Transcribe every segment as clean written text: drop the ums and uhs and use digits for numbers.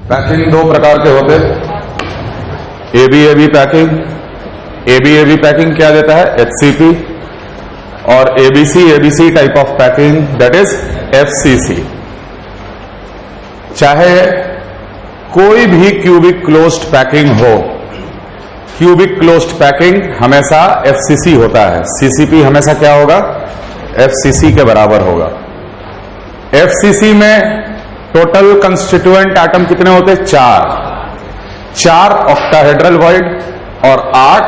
Packing दो प्रकार के होते, एबी पैकिंग। एबी पैकिंग क्या देता है? एचसीपी। और ABC type of packing that is FCC. चाहे कोई भी क्यूबिक क्लोज्ड पैकिंग हो, क्यूबिक क्लोज्ड पैकिंग हमेशा एफसीसी होता है। सीसीपी हमेशा क्या होगा? एफसीसी के बराबर होगा। एफसीसी में टोटल कंस्टिट्यूएंट एटम कितने होते हैं? 4 ऑक्टाहेड्रल वॉइड और 8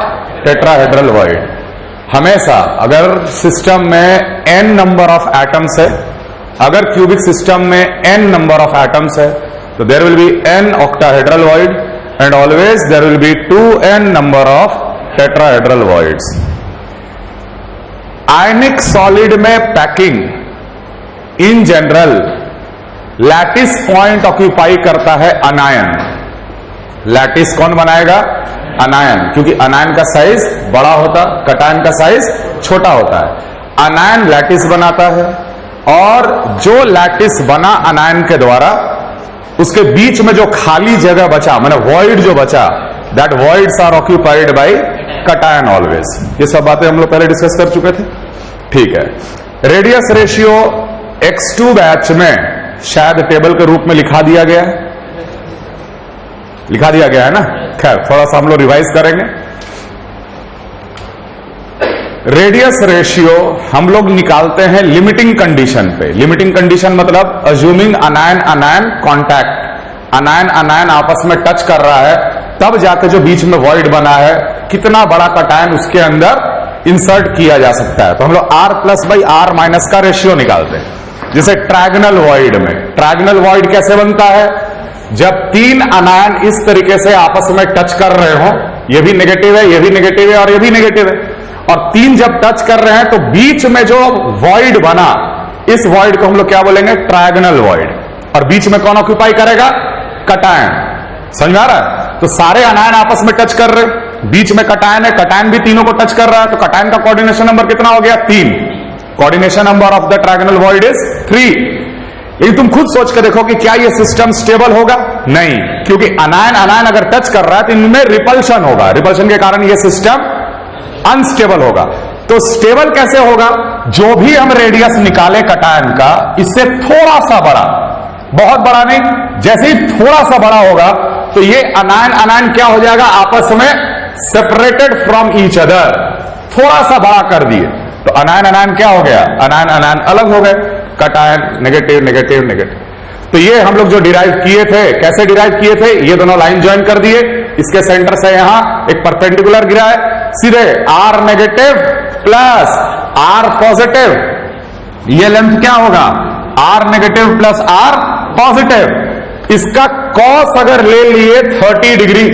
टेट्राहेड्रल वॉइड। हमेशा अगर सिस्टम में n नंबर ऑफ एटम्स है, अगर क्यूबिक सिस्टम में n नंबर ऑफ एटम्स है, तो there will be n octahedral void and always there will be 2n number of tetrahedral voids. Ionic solid में packing in general lattice point occupy करता है अनायन। Lattice कौन बनाएगा? अनायन, क्योंकि अनायन का साइज बड़ा होता, कटायन का साइज छोटा होता है। अनायन लैटिस बनाता है और जो लैटिस बना अनायन के द्वारा, उसके बीच में जो खाली जगह बचा, माने वॉइड जो बचा, that voids are occupied by cation always. ये सब बातें हम लोग पहले डिस्कस कर चुके थे। ठीक है, रेडियस रेशियो x2 बैच में शायद टेबल के रूप में लिखा दिया गया है, लिखा दिया गया है ना। खैर थोड़ा सा हम लोग रिवाइज करेंगे। रेडियस रेशियो हम लोग निकालते हैं लिमिटिंग कंडीशन पे। लिमिटिंग कंडीशन मतलब अज्यूमिंग अनायन अनायन कॉन्टैक्ट, अनायन अनायन आपस में टच कर रहा है, तब जाके जो बीच में वॉइड बना है, कितना बड़ा कटायन उसके अंदर इंसर्ट किया जा सकता है। तो हम लोग R+/R- का रेशियो निकालते हैं। जैसे ट्रायगनल वॉइड में, ट्रायगनल वॉइड कैसे बनता है? जब 3 अनायन इस तरीके से आपस में टच कर रहे हो, ये भी नेगेटिव है, ये भी नेगेटिव है और ये भी नेगेटिव है, और 3 जब टच कर रहे हैं तो बीच में जो वॉइड बना, इस वॉइड को हम लोग क्या बोलेंगे? ट्रायगनल वॉइड। और बीच में कौन ऑक्यूपाई करेगा? कटायन। समझ आ रहा है? तो सारे अनायन आपस में टच कर रहे, बीच में कटायन है, कटायन भी तीनों को टच कर रहा है, तो कटायन का कोऑर्डिनेशन नंबर कितना हो गया? 3। Coordination number of the trigonal void is 3। लेकिन तुम खुद सोच के देखो कि क्या ये सिस्टम स्टेबल होगा? नहीं, क्योंकि अनायन अनायन अगर टच कर रहा है तो इनमें रिपल्शन होगा, रिपल्शन के कारण ये सिस्टम अनस्टेबल होगा। तो स्टेबल कैसे होगा? जो भी हम रेडियस निकाले कटायन का, इससे थोड़ा सा बड़ा, बहुत बड़ा नहीं, जैसे ही थोड़ा सा बड़ा होगा तो ये अनायन अनायन क्या हो जाएगा? आपस में सेपरेटेड फ्रॉम ईच अदर। थोड़ा सा बड़ा कर दिए तो अनायन अनायन क्या हो गया? अनायन अनायन अलग हो गए, कटायन नेगेटिव नेगेटिव नेगेटिव। तो ये हम लोग जो डिराइव किए थे, कैसे डिराइव किए थे? ये दोनों लाइन ज्वाइन कर दिए, इसके सेंटर से यहां एक परपेंडिकुलर गिरा है, सीधे R negative plus R positive, ये लेंथ क्या होगा? R negative plus R positive. इसका कॉस अगर ले लिए 30 डिग्री,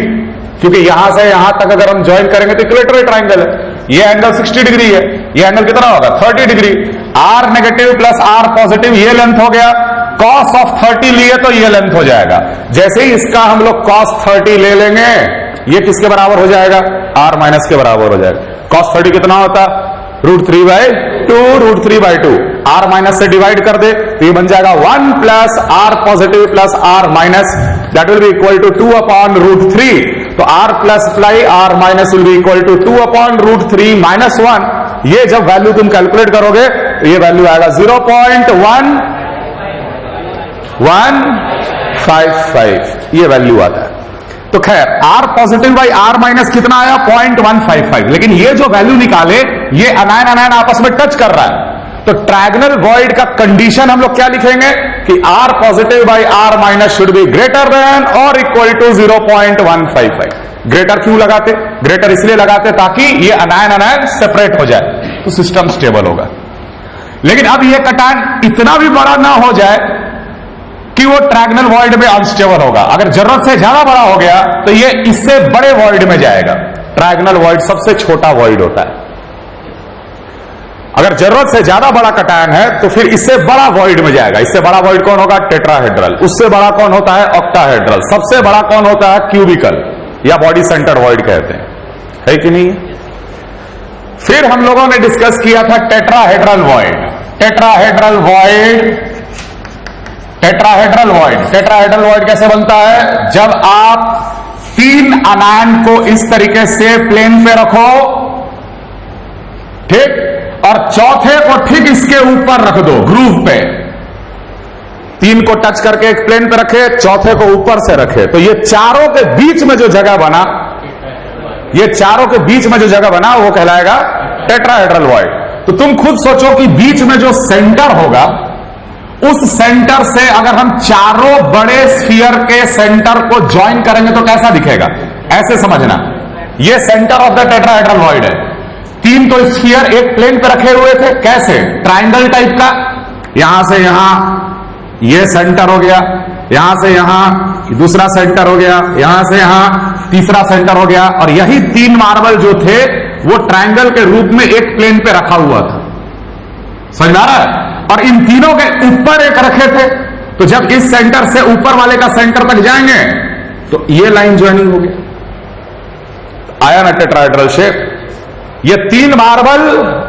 क्योंकि यहां से यहां तक अगर हम ज्वाइन करेंगे तो इक्वेटोरियल ट्राइंगल है, ये एंगल 60 डिग्री है, ये एंगल कितना होगा? 30 degree. R negative plus R positive, ये लेंथ हो गया। कॉस ऑफ 30 लिए तो ये लेंथ हो जाएगा। जैसे ही इसका हम लोग कॉस 30 ले लेंगे, ये किसके बराबर हो जाएगा? R- के बराबर हो जाएगा। कॉस 30 कितना होता? √3/2, √3/2। R- से डिवाइड कर दे तो ये बन जाएगा 1 plus R positive plus R-, that will be equal to 2/√3। तो R प्लस प्लाई R- will be equal to 2/√3 - 1। ये जब वैल्यू तुम कैलकुलेट करोगे तो ये वैल्यू आएगा 0.1155, ये वैल्यू आता है। तो खैर R पॉजिटिव/R- कितना आया? 0.155। लेकिन ये जो वैल्यू निकाले, ये अनायन अनायन आपस में टच कर रहा है, तो ट्रायगनल वॉइड का कंडीशन हम लोग क्या लिखेंगे कि R positive- should be greater than और इक्वल टू 0.155। ग्रेटर क्यों लगाते? ग्रेटर इसलिए लगाते ताकि ये अनायन अनायन सेपरेट हो जाए, तो सिस्टम स्टेबल होगा। लेकिन अब ये कटायन इतना भी बड़ा ना हो जाए कि वो ट्रायगनल वॉइड में अनस्टेबल होगा। अगर जरूरत से ज्यादा बड़ा हो गया तो ये इससे बड़े वॉइड में जाएगा। ट्रायगनल वॉइड सबसे छोटा वॉइड होता है। अगर जरूरत से ज्यादा बड़ा कटायन है तो फिर इससे बड़ा वॉइड में जाएगा। इससे बड़ा वॉइड कौन होगा? टेट्राहेड्रल। उससे बड़ा कौन होता है? ऑक्टाहेड्रल। सबसे बड़ा कौन होता है? क्यूबिकल या बॉडी सेंटर वॉइड कहते हैं, है कि नहीं? फिर हम लोगों ने डिस्कस किया था tetrahedral void. Tetrahedral void tetrahedral void. Tetrahedral void कैसे बनता है? जब आप 3 अनायन को इस तरीके से प्लेन पे रखो, ठीक, और चौथे को ठीक इसके ऊपर रख दो ग्रूव पे। 3 को टच करके एक प्लेन पे रखे, चौथे को ऊपर से रखे, तो ये चारों के बीच में जो जगह बना, ये चारों के बीच में जो जगह बना वो कहलाएगा टेट्राहेड्रल वॉइड। तो तुम खुद सोचो कि बीच में जो सेंटर होगा, उस सेंटर से अगर हम चारों बड़े स्फीयर के सेंटर को ज्वाइन करेंगे तो कैसा दिखेगा? ऐसे समझना, ये centre of the tetrahedral void है। 3 तो स्फीयर एक प्लेन पे रखे हुए थे, कैसे? ट्राइंगल टाइप का। यहां से यहां ये सेंटर हो गया, यहां से यहां दूसरा सेंटर हो गया, यहां से यहां तीसरा सेंटर हो गया, और यही 3 मार्बल जो थे वो ट्रायंगल के रूप में एक प्लेन पे रखा हुआ था। समझ में आ रहा है? और इन तीनों के ऊपर एक रखे थे, तो जब इस सेंटर से ऊपर वाले का सेंटर तक जाएंगे तो ये लाइन ज्वाइनिंग होगी। आया ना टेट्राहेड्रल शेप? ये 3 मार्बल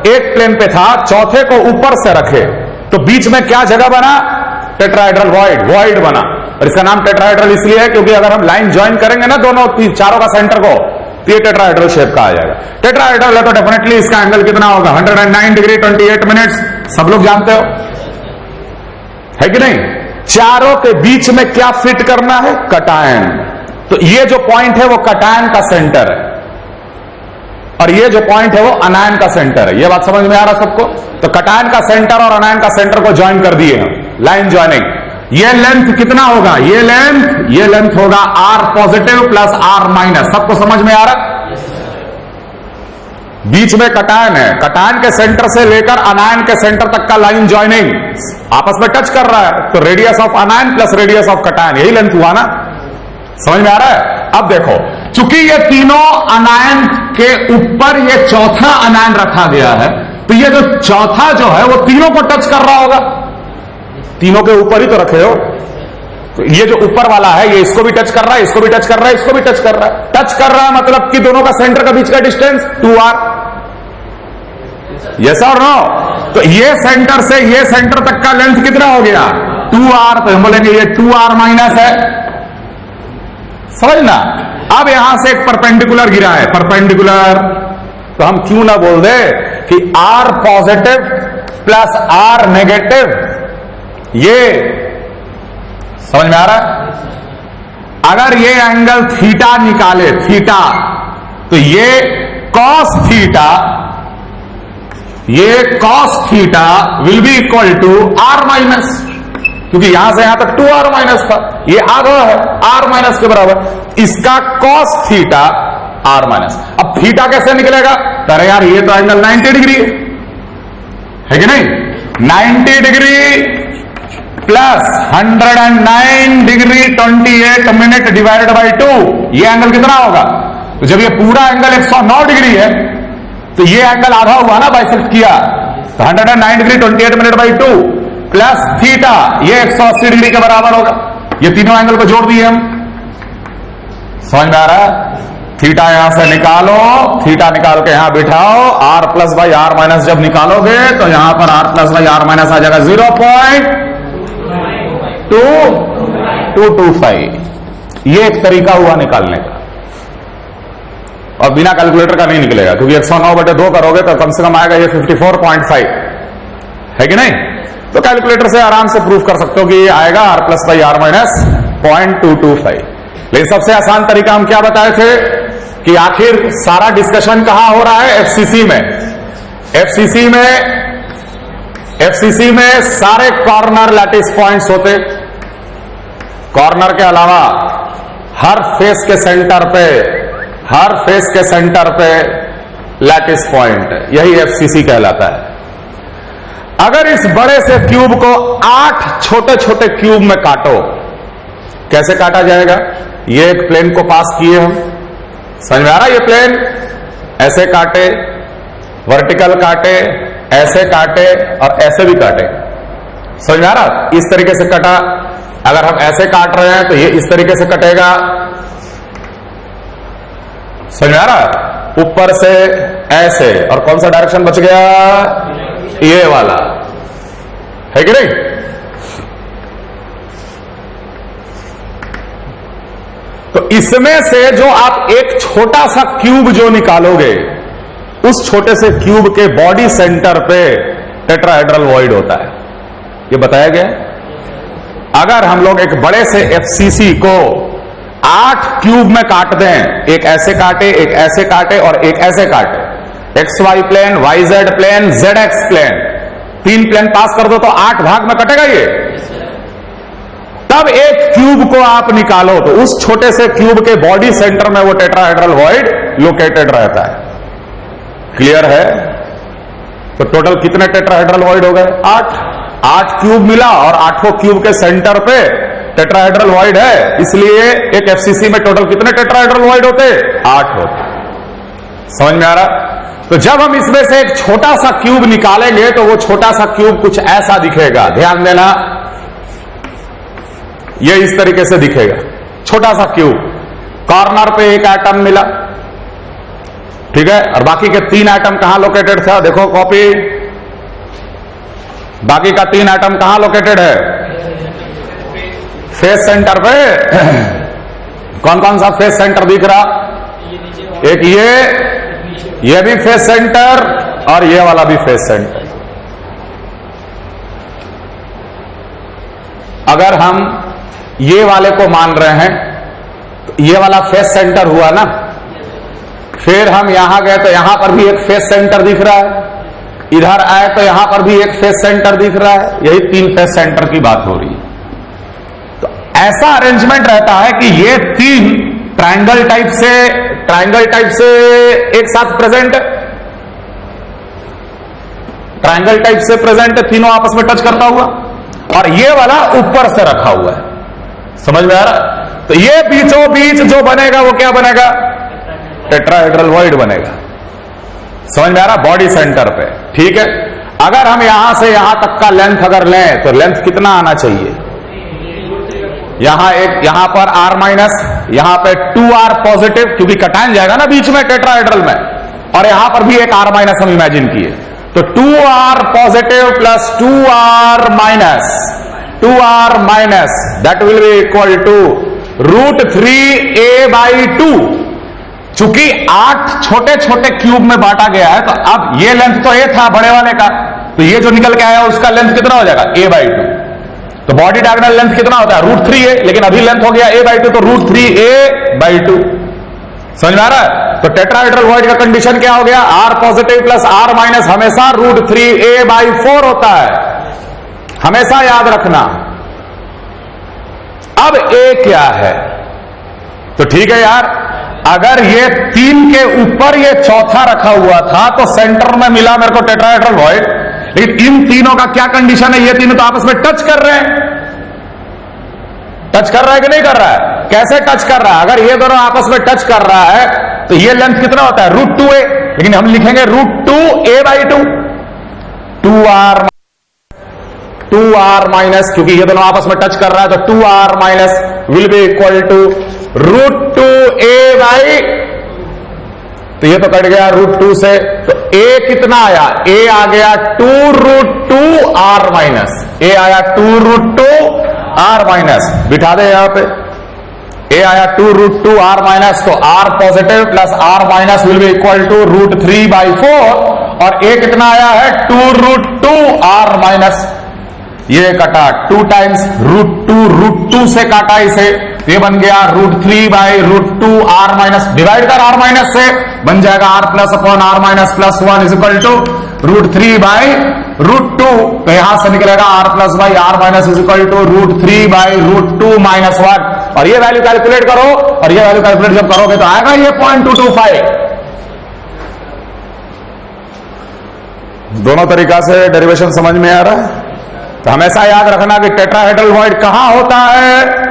एक प्लेन पे था, चौथे को ऊपर से रखे, तो बीच में क्या जगह बना? टेट्राहेड्रल वॉइड बना। और इसका नाम टेट्राहेड्रल इसलिए है क्योंकि अगर हम लाइन ज्वाइन करेंगे ना दोनों चारों का सेंटर को, तो ये टेट्राहेड्रल शेप का आ जाएगा। टेट्राहेड्रल है तो डेफिनेटली इसका एंगल कितना होगा? 109 डिग्री 28 मिनट्स। सब लोग जानते हो, है कि नहीं? चारों के बीच में क्या फिट करना है? कटायन। तो ये जो पॉइंट है वो कटायन का सेंटर है, और ये जो पॉइंट है वो अनायन का सेंटर है। ये बात समझ में आ रहा सबको? तो कटायन का सेंटर और अनायन का सेंटर को ज्वाइन कर दिए हम, लाइन ज्वाइनिंग। ये लेंथ कितना होगा? ये लेंथ होगा R positive plus R minus. सबको समझ में आ रहा? बीच में कटायन है, कटायन के सेंटर से लेकर अनायन के सेंटर तक का लाइन ज्वाइनिंग आपस में टच कर रहा है, तो radius of अनायन plus radius of cation, यही लेंथ हुआ ना? समझ में आ रहा है? अब देखो, चूंकि ये तीनों अनायन के ऊपर ये चौथा अनायन रखा गया है, तो ये जो चौथा जो है वो तीनों को टच कर रहा होगा। तीनों के ऊपर ही तो रखे हो, तो ये जो ऊपर वाला है ये इसको भी टच कर रहा है, इसको भी टच कर रहा है, इसको भी टच कर रहा है। टच कर रहा है मतलब कि दोनों का सेंटर का बीच का डिस्टेंस 2R। यस और नो? तो ये सेंटर से ये सेंटर तक का लेंथ कितना हो गया? 2R। तो हम बोलेंगे ये 2R माइनस है। समझना? अब यहां से एक परपेंडिकुलर गिरा है, परपेंडिकुलर, तो हम क्यों ना बोल दे कि R positive plus R negative. ये समझ में आ रहा? अगर ये एंगल थीटा निकाले, थीटा, तो ये कॉस थीटा, ये cos theta will be equal to R minus, क्योंकि यहां से यहां तक 2R माइनस था, ये आधा है R माइनस के बराबर। इसका कॉस थीटा R माइनस। अब थीटा कैसे निकलेगा? अरे यार ये तो एंगल 90 डिग्री है कि नहीं? 90 degree plus 109 degree 28 minute divided by 2, ये एंगल कितना होगा? तो जब ये पूरा एंगल 109 डिग्री है तो ये एंगल आधा हुआ ना, बाइसेक्ट किया, तो 109 degree 28 minute by 2 plus theta, ये 180 डिग्री के बराबर होगा। ये तीनों एंगल को जोड़ दिए हम। समझ में आ रहा है? थीटा यहां से निकालो, थीटा निकाल के यहां बिठाओ, R plus by R minus जब निकालोगे तो यहां पर R plus by R minus आ जाएगा 0.225। ये एक तरीका हुआ निकालने का, और बिना कैलकुलेटर का नहीं निकलेगा, क्योंकि 109/2 करोगे तो कम से कम आएगा ये 54.5, है कि नहीं? तो कैलकुलेटर से आराम से प्रूफ कर सकते हो कि ये आएगा R plus by R minus 0.225। लेकिन सबसे आसान तरीका हम क्या बताए थे कि आखिर सारा डिस्कशन कहां हो रहा है? एफसीसी में। एफसीसी में सारे कॉर्नर लैटिस पॉइंट्स होते, कॉर्नर के अलावा हर फेस के सेंटर पे लैटिस पॉइंट, यही एफसीसी कहलाता है। अगर इस बड़े से क्यूब को 8 छोटे छोटे क्यूब में काटो, कैसे काटा जाएगा? ये एक प्लेन को पास किए हम, समझ में आ रहा है? ये प्लेन ऐसे काटे, वर्टिकल काटे, ऐसे काटे और ऐसे भी काटे, समझ में आ रहा? इस तरीके से कटा। अगर हम ऐसे काट रहे हैं तो ये इस तरीके से कटेगा, समझ में आ रहा? ऊपर से ऐसे, और कौन सा डायरेक्शन बच गया? ये वाला, है कि नहीं? इसमें से जो आप एक छोटा सा क्यूब जो निकालोगे, उस छोटे से क्यूब के बॉडी सेंटर पे टेट्राहेड्रल वॉइड होता है। ये बताया गया। अगर हम लोग एक बड़े से एफसीसी को 8 क्यूब में काट दें, एक ऐसे काटे, एक ऐसे काटे और एक ऐसे काटे, X Y plane, Y Z plane, Z X plane, 3 plane पास कर दो तो 8 भाग में कटेगा ये। तब एक क्यूब को आप निकालो तो उस छोटे से क्यूब के बॉडी सेंटर में वो टेट्राहेड्रल वॉइड लोकेटेड रहता है। क्लियर है? तो टोटल कितने टेट्राहेड्रल वॉइड हो गए? 8 क्यूब मिला और 8 क्यूब के सेंटर पे टेट्राहेड्रल वॉइड है, इसलिए एक एफसीसी में टोटल कितने टेट्राहेड्रल वॉइड होते? 8 होते। समझ में आ रहा? तो जब हम इसमें से एक छोटा सा क्यूब निकालेंगे तो वो छोटा सा क्यूब कुछ ऐसा दिखेगा। ध्यान देना, ये इस तरीके से दिखेगा, छोटा सा क्यूब। कॉर्नर पे एक एटम मिला, ठीक है, और बाकी के 3 एटम कहां लोकेटेड था? देखो कॉपी, बाकी का 3 एटम कहां लोकेटेड है? फेस सेंटर पे। कौन कौन सा फेस सेंटर दिख रहा? एक ये भी फेस सेंटर और ये वाला भी फेस सेंटर। अगर हम ये वाले को मान रहे हैं तो ये वाला फेस सेंटर हुआ ना, फिर हम यहां गए तो यहां पर भी एक फेस सेंटर दिख रहा है, इधर आए तो यहां पर भी एक फेस सेंटर दिख रहा है, यही 3 फेस सेंटर की बात हो रही है। तो ऐसा अरेंजमेंट रहता है कि ये 3 ट्रायंगल टाइप से एक साथ प्रेजेंट है, ट्रायंगल टाइप से प्रेजेंट है, तीनों आपस में टच करता हुआ, और ये वाला ऊपर से रखा हुआ है। समझ में आ रहा? तो ये बीचों बीच जो बनेगा वो क्या बनेगा? टेट्राहेड्रल वॉइड बनेगा। समझ में आ रहा? बॉडी सेंटर पे, ठीक है। अगर हम यहां से यहां तक का लेंथ अगर लें तो लेंथ कितना आना चाहिए? यहां पर r माइनस, यहां पे 2r पॉजिटिव, क्योंकि कटान जाएगा ना बीच में टेट्राहेड्रल में, और यहां पर भी एक r माइनस हम इमेजिन किए, तो 2r positive plus 2r minus that will be equal to √3a/2। चूंकि 8 छोटे छोटे क्यूब में बांटा गया है, तो अब ये लेंथ तो a था बड़े वाले का, तो ये जो निकल के आया उसका लेंथ कितना हो जाएगा? a/2। तो बॉडी डायगोनल लेंथ कितना होता है? √3a, लेकिन अभी लेंथ हो गया a/2, तो √3a/2। समझ में आ रहा है? तो टेट्राहेड्रल वॉइड का कंडीशन क्या हो गया? r positive plus r minus हमेशा √3a/4 होता है, हमेशा याद रखना। अब a क्या है? तो ठीक है यार, अगर ये 3 के ऊपर ये चौथा रखा हुआ था तो सेंटर में मिला मेरे को टेट्राहेड्रल वॉइड, लेकिन इन तीनों का क्या कंडीशन है? ये तीनों तो आपस में टच कर रहे हैं, टच कर रहा है कि नहीं कर रहा है? कैसे टच कर रहा है? अगर ये दोनों आपस में टच कर रहा है तो ये लेंथ कितना होता है? √2a, लेकिन हम लिखेंगे √2a/2, 2r माइनस, क्योंकि ये दोनों आपस में टच कर रहा है, तो 2r minus will be equal to √2a/, तो ये तो कट गया √2 से, तो a कितना आया? a आ गया 2√2r माइनस, a आया 2√2r माइनस, बिठा दे यहां पे, a आया 2√2r माइनस, तो r positive plus r minus will be equal to √3/4, और a कितना आया है? 2√2r माइनस, ये कटा 2 टाइम्स √2 से काटा इसे, ये बन गया √3/√2r माइनस, डिवाइड कर r माइनस से, बन जाएगा r plus upon r minus plus 1 is equal to √3/√2। तो यहां से निकलेगा r plus by r minus is equal to √3/√2 minus 1, और ये वैल्यू कैलकुलेट करो, और ये वैल्यू कैलकुलेट जब करोगे तो आएगा ये 0.225। दोनों तरीका से डेरिवेशन समझ में आ रहा है? तो हमेशा याद रखना कि टेट्राहेड्रल वॉइड कहां होता है?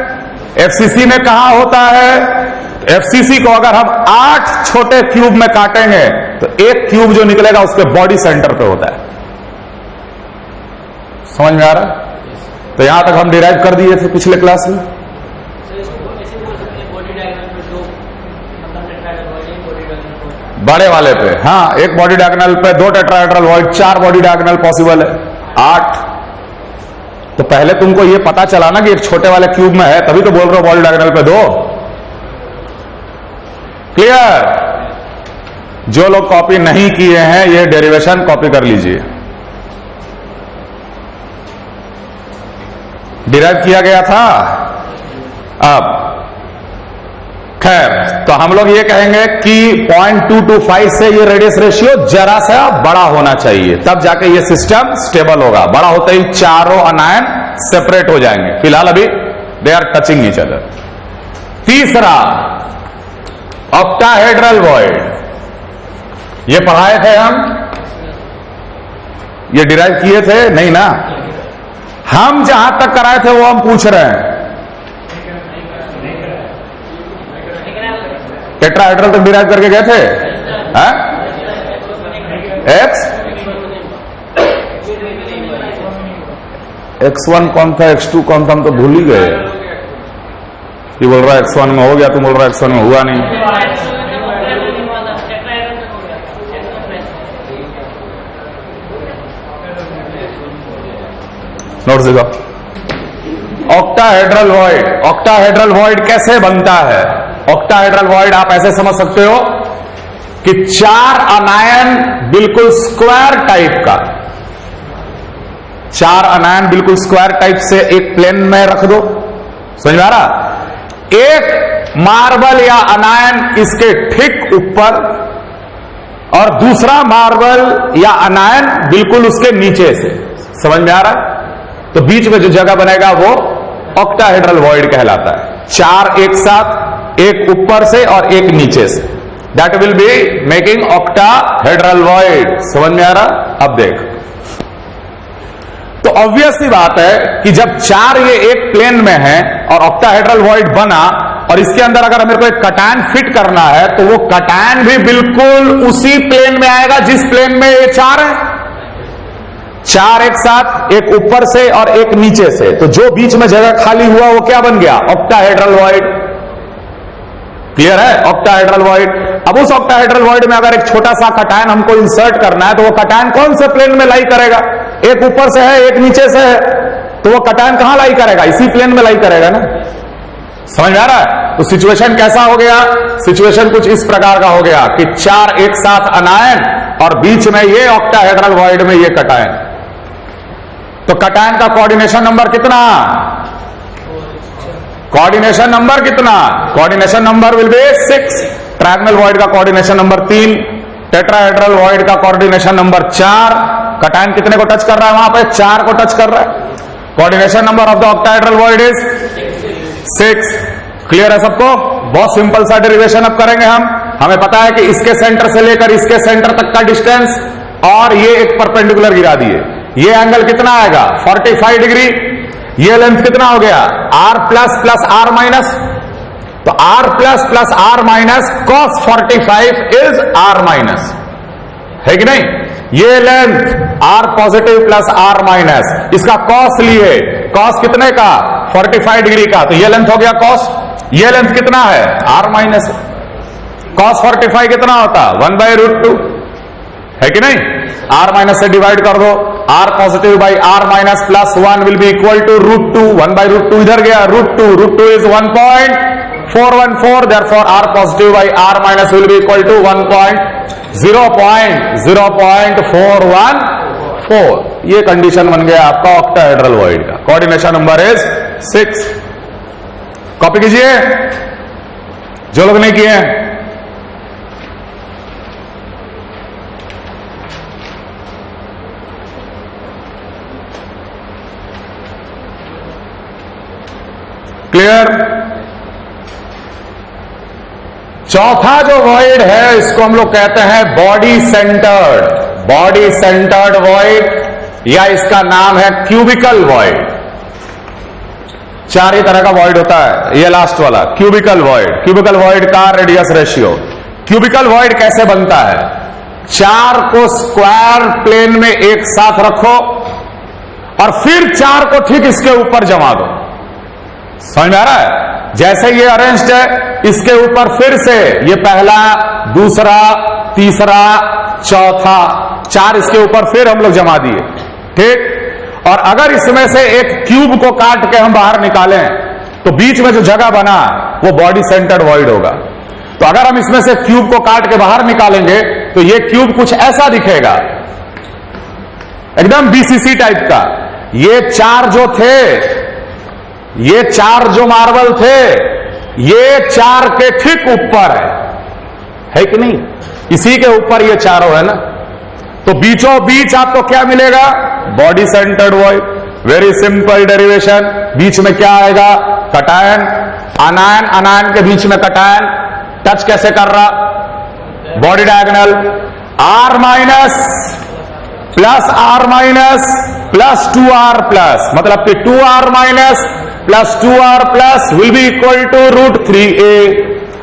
एफसीसी में कहां होता है? एफसीसी को अगर हम 8 छोटे क्यूब में काटेंगे तो एक क्यूब जो निकलेगा उसके बॉडी सेंटर पे होता है। समझ में आ रहा है? तो यहां तक हम डिराइव कर दिए थे पिछले क्लास में। बड़े वाले पे, हाँ, एक बॉडी डायगोनल पे 2 tetrahedral void, 4 body diagonal possible है, 8। तो पहले तुमको ये पता चला ना कि एक छोटे वाले क्यूब में है, तभी तो बोल रहे हो बॉडी डायगोनल पे 2। क्लियर? जो लोग कॉपी नहीं किए हैं ये डेरिवेशन कॉपी कर लीजिए। डिराइव किया गया था। अब खैर, तो हम लोग ये कहेंगे कि 0.225 से ये रेडियस रेशियो जरा सा बड़ा होना चाहिए, तब जाके ये सिस्टम स्टेबल होगा। बड़ा होते ही चारों अनायन सेपरेट हो जाएंगे। फिलहाल अभी they are touching each other. तीसरा, ऑक्टाहेड्रल वॉइड। ये पढ़ाए थे हम, ये डिराइव किए थे नहीं ना? हम जहां तक कराए थे वो हम पूछ रहे हैं। टेट्राहेड्रल तक डिराइव करके गए थे? x1 कौन था, x2 कौन था, हम तो भूल ही गए। ये बोल रहा है x1 में हो गया, तुम बोल रहा है x1 में हुआ नहीं। नोट देगा। Octahedral void. ऑक्टाहेड्रल वॉइड कैसे बनता है? ऑक्टाहेड्रल वॉइड आप ऐसे समझ सकते हो कि 4 अनायन बिल्कुल स्क्वायर टाइप का, 4 अनायन बिल्कुल स्क्वायर टाइप से एक प्लेन में रख दो। समझ में आ रहा? एक मार्बल या अनायन इसके ठीक ऊपर और दूसरा मार्बल या अनायन बिल्कुल उसके नीचे से। समझ में आ रहा? तो बीच में जो जगह बनेगा वो ऑक्टाहेड्रल वॉइड कहलाता है। 4 एक साथ, एक ऊपर से और एक नीचे से, that will be making octahedral void. समझ में आ रहा? अब देख, तो ऑब्वियस सी बात है कि जब 4 ये एक प्लेन में है और ऑक्टाहेड्रल वॉइड बना और इसके अंदर अगर मेरे को एक कटायन फिट करना है तो वो कटायन भी बिल्कुल उसी प्लेन में आएगा जिस प्लेन में ये 4 है। 4 एक साथ, एक ऊपर से और एक नीचे से, तो जो बीच में जगह खाली हुआ वो क्या बन गया? Octahedral void. क्लियर है? Octahedral void. अब उस ऑक्टाहेड्रल वॉइड में अगर एक छोटा सा कटायन हमको इंसर्ट करना है तो वो कटायन कौन से प्लेन में लाई करेगा? एक ऊपर से है, एक नीचे से है, तो वो कटायन कहां लाई करेगा? इसी प्लेन में लाई करेगा ना। समझ में आ रहा है? तो सिचुएशन कैसा हो गया? सिचुएशन कुछ इस प्रकार का हो गया कि 4 एक साथ अनायन और बीच में ये ऑक्टाहेड्रल वॉइड में ये कटायन। तो कटायन का कोऑर्डिनेशन नंबर कितना? कोऑर्डिनेशन नंबर कितना? Coordination number will be 6। Triangle void का कोऑर्डिनेशन नंबर 3, टेट्राहेड्रल वॉइड का कोऑर्डिनेशन नंबर 4। कटायन कितने को टच कर रहा है? वहां पे 4 को टच कर रहा है। Coordination number of the octahedral void is 6। Clear है सबको? बहुत सिंपल सा डेरिवेशन अब करेंगे हम। हमें पता है कि इसके सेंटर से लेकर इसके सेंटर तक का डिस्टेंस और ये एक परपेंडिकुलर गिरा दिए। ये एंगल कितना आएगा? 45 डिग्री। ये लेंथ कितना हो गया? r plus plus R minus. तो r plus plus R minus cos 45 is r minus, है कि नहीं? ये length r positive plus r minus, इसका cos लिए। cos कितने का? 45 डिग्री का। तो ये लेंथ हो गया cos। ये लेंथ कितना है? r minus. cos 45 कितना होता? 1/√2, है कि नहीं? r माइनस से डिवाइड कर दो। r positive by r minus plus 1 will be equal to √2। 1/√2 इधर गया, √2। √2 is 1.414, therefore r positive by r minus will be equal to 0.414। ये कंडीशन बन गया आपका ऑक्टाहेड्रल वॉइड का। Coordination number is 6। कॉपी कीजिए जो लोग नहीं किए हैं। क्लियर? चौथा जो वॉइड है इसको हम लोग कहते हैं body centred. Body centred void या इसका नाम है क्यूबिकल वॉइड। 4 ही तरह का वॉइड होता है। ये लास्ट वाला क्यूबिकल वॉइड। क्यूबिकल वॉइड का रेडियस रेशियो। क्यूबिकल वॉइड कैसे बनता है? 4 को स्क्वायर प्लेन में एक साथ रखो और फिर 4 को ठीक इसके ऊपर जमा दो। समझ में आ रहा है? जैसे ये अरेंज्ड है, इसके ऊपर फिर से ये पहला, दूसरा, तीसरा, चौथा, 4 इसके ऊपर फिर हम लोग जमा दिए। ठीक? और अगर इसमें से एक क्यूब को काट के हम बाहर निकालें तो बीच में जो जगह बना वो बॉडी सेंटर्ड वॉइड होगा। तो अगर हम इसमें से क्यूब को काट के बाहर निकालेंगे तो ये क्यूब कुछ ऐसा दिखेगा, एकदम बीसीसी टाइप का। ये चार जो थे, ये चार जो मार्बल थे, ये चार के ठीक ऊपर है कि नहीं? इसी के ऊपर ये चारों है ना। तो बीचों बीच आपको क्या मिलेगा? Body centred void. Very simple derivation. बीच में क्या आएगा? कटायन। अनायन अनायन के बीच में कटायन टच कैसे कर रहा? Body diagonal. R minus plus R minus plus 2R plus, मतलब कि 2R minus plus 2R plus will be equal to √3a,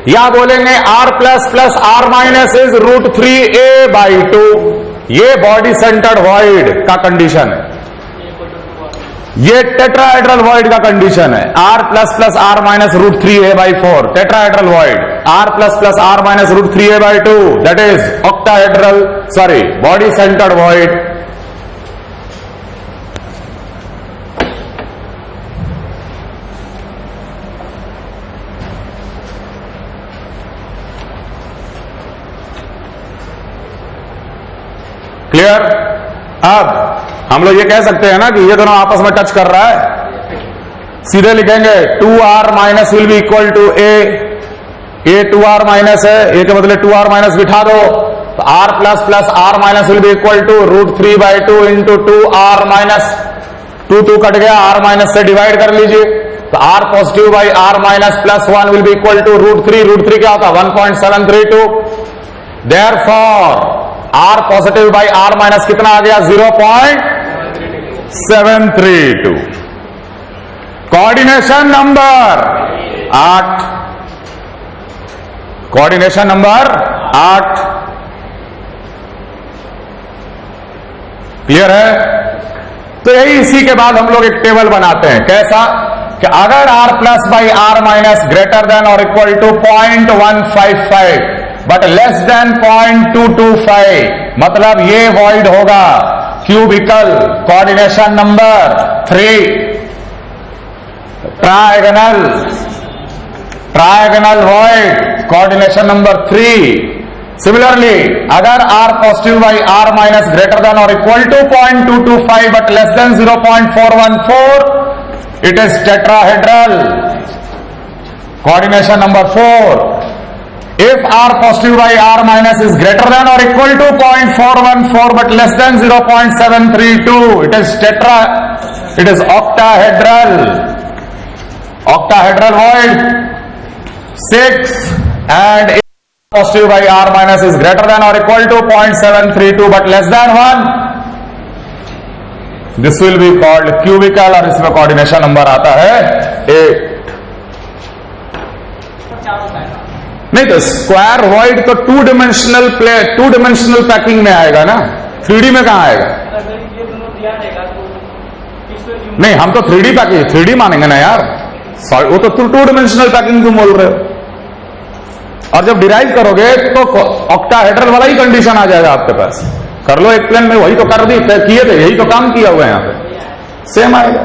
या बोलेंगे R plus plus R minus is √3a/2। ये बॉडी सेंटर्ड वॉइड का condition है, ये tetrahedral void का condition है। R plus plus R minus √3a/4 tetrahedral void, R plus plus R minus √3a/2 that is octahedral, sorry body centred void. Clear? अब हम लोग ये कह सकते हैं ना कि ये दोनों आपस में टच कर रहा है, सीधे लिखेंगे 2R minus will be equal to a 2R minus है, a के बदले 2R माइनस बिठा दो, तो R plus plus R minus will be equal to √3/2 into 2R minus 2 cut गया, R माइनस से डिवाइड कर लीजिए, तो R positive by R minus plus 1 will be equal to √3 क्या होता? 1.732। Therefore R positive by R minus कितना आ गया? 0.732। Coordination number 8, coordination number 8। Clear है? तो यही, इसी के बाद हम लोग एक टेबल बनाते हैं। कैसा? कि अगर R plus by R minus greater than और equal to 0.155 but less than 0.225, मतलब ये वॉइड होगा cubical. Coordination number 3 trigonal, trigonal void, coordination number 3। Similarly अगर R positive by R minus greater than और equal to 0.225 but less than 0.414, it is tetrahedral. Coordination number 4, if R positive by R minus is greater than or equal to 0.414 but less than 0.732, it is tetra, it is octahedral, octahedral void। 6, and if R positive by R minus is greater than or equal to 0.732 but less than 1, this will be called cubical, और इसमें coordination number आता है 8। नहीं तो square void तो 2 dimensional packing में आएगा ना, 3D में कहां आएगा? नहीं, हम तो 3D पैकिंग 3D मानेंगे ना यार, वो तो 2 डिमेंशनल पैकिंग तुम बोल रहे हो। और जब डिराइव करोगे तो ऑक्टाहेड्रल वाला ही कंडीशन आ जाएगा आपके पास। कर लो एक प्लेन में, वही तो कर दी, किए थे, यही तो काम किया हुआ है यहां पे, सेम आएगा।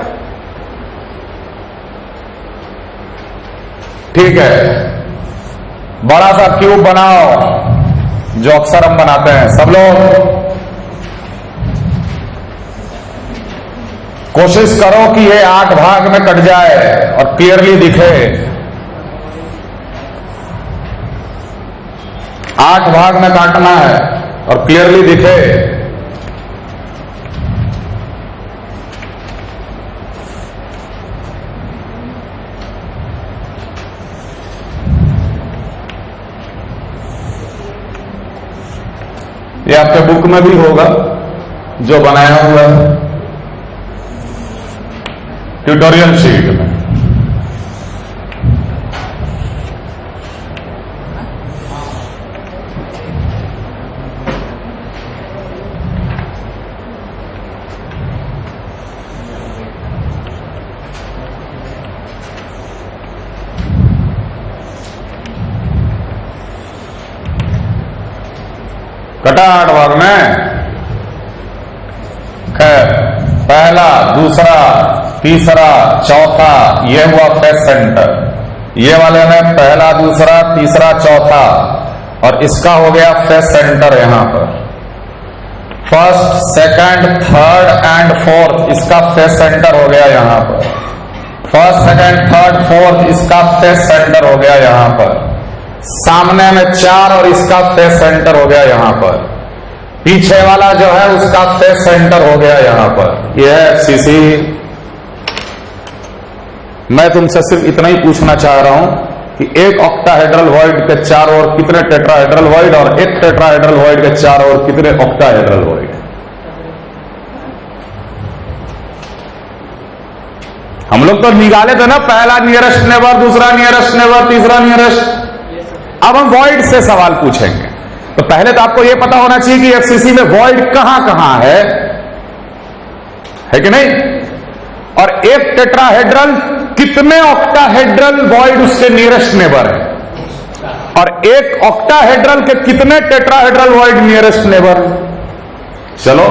ठीक है, बड़ा सा क्यूब बनाओ जो अक्सर हम बनाते हैं। सब लोग कोशिश करो कि ये 8 भाग में कट जाए और क्लियरली दिखे। 8 भाग में काटना है और क्लियरली दिखे। ये आपके बुक में भी होगा जो बनाया हुआ है ट्यूटोरियल शीट में। कटा 8 भाग में। खैर, पहला, दूसरा, तीसरा, चौथा, यह हुआ फेस सेंटर। ये वाले में पहला, दूसरा, तीसरा, चौथा, और इसका हो गया फेस सेंटर यहां पर। First, second, third and fourth इसका फेस सेंटर हो गया यहां पर। फर्स्ट, सेकंड, थर्ड, फोर्थ इसका फेस सेंटर हो गया यहां पर। सामने में 4 और इसका फेस सेंटर हो गया यहां पर। पीछे वाला जो है उसका फेस सेंटर हो गया यहां पर। यह है सीसी। मैं तुमसे सिर्फ इतना ही पूछना चाह रहा हूं कि एक ऑक्टाहेड्रल वॉइड के चारों ओर कितने टेट्राहेड्रल वॉइड और एक टेट्राहेड्रल वॉइड के चारों ओर कितने ऑक्टाहेड्रल वॉइड। हम लोग तो निकाले थे ना, पहला नियरेस्ट नेबर, दूसरा नियरेस्ट नेबर, तीसरा नियरेस्ट। अब हम वॉइड से सवाल पूछेंगे। तो पहले तो आपको यह पता होना चाहिए कि एफसीसी में वॉइड कहां कहां है कि नहीं, और एक टेट्राहेड्रल कितने ऑक्टाहेड्रल वॉइड उसके नियरेस्ट नेबर है, और एक ऑक्टाहेड्रल के कितने टेट्राहेड्रल वॉइड नियरेस्ट नेबर है। चलो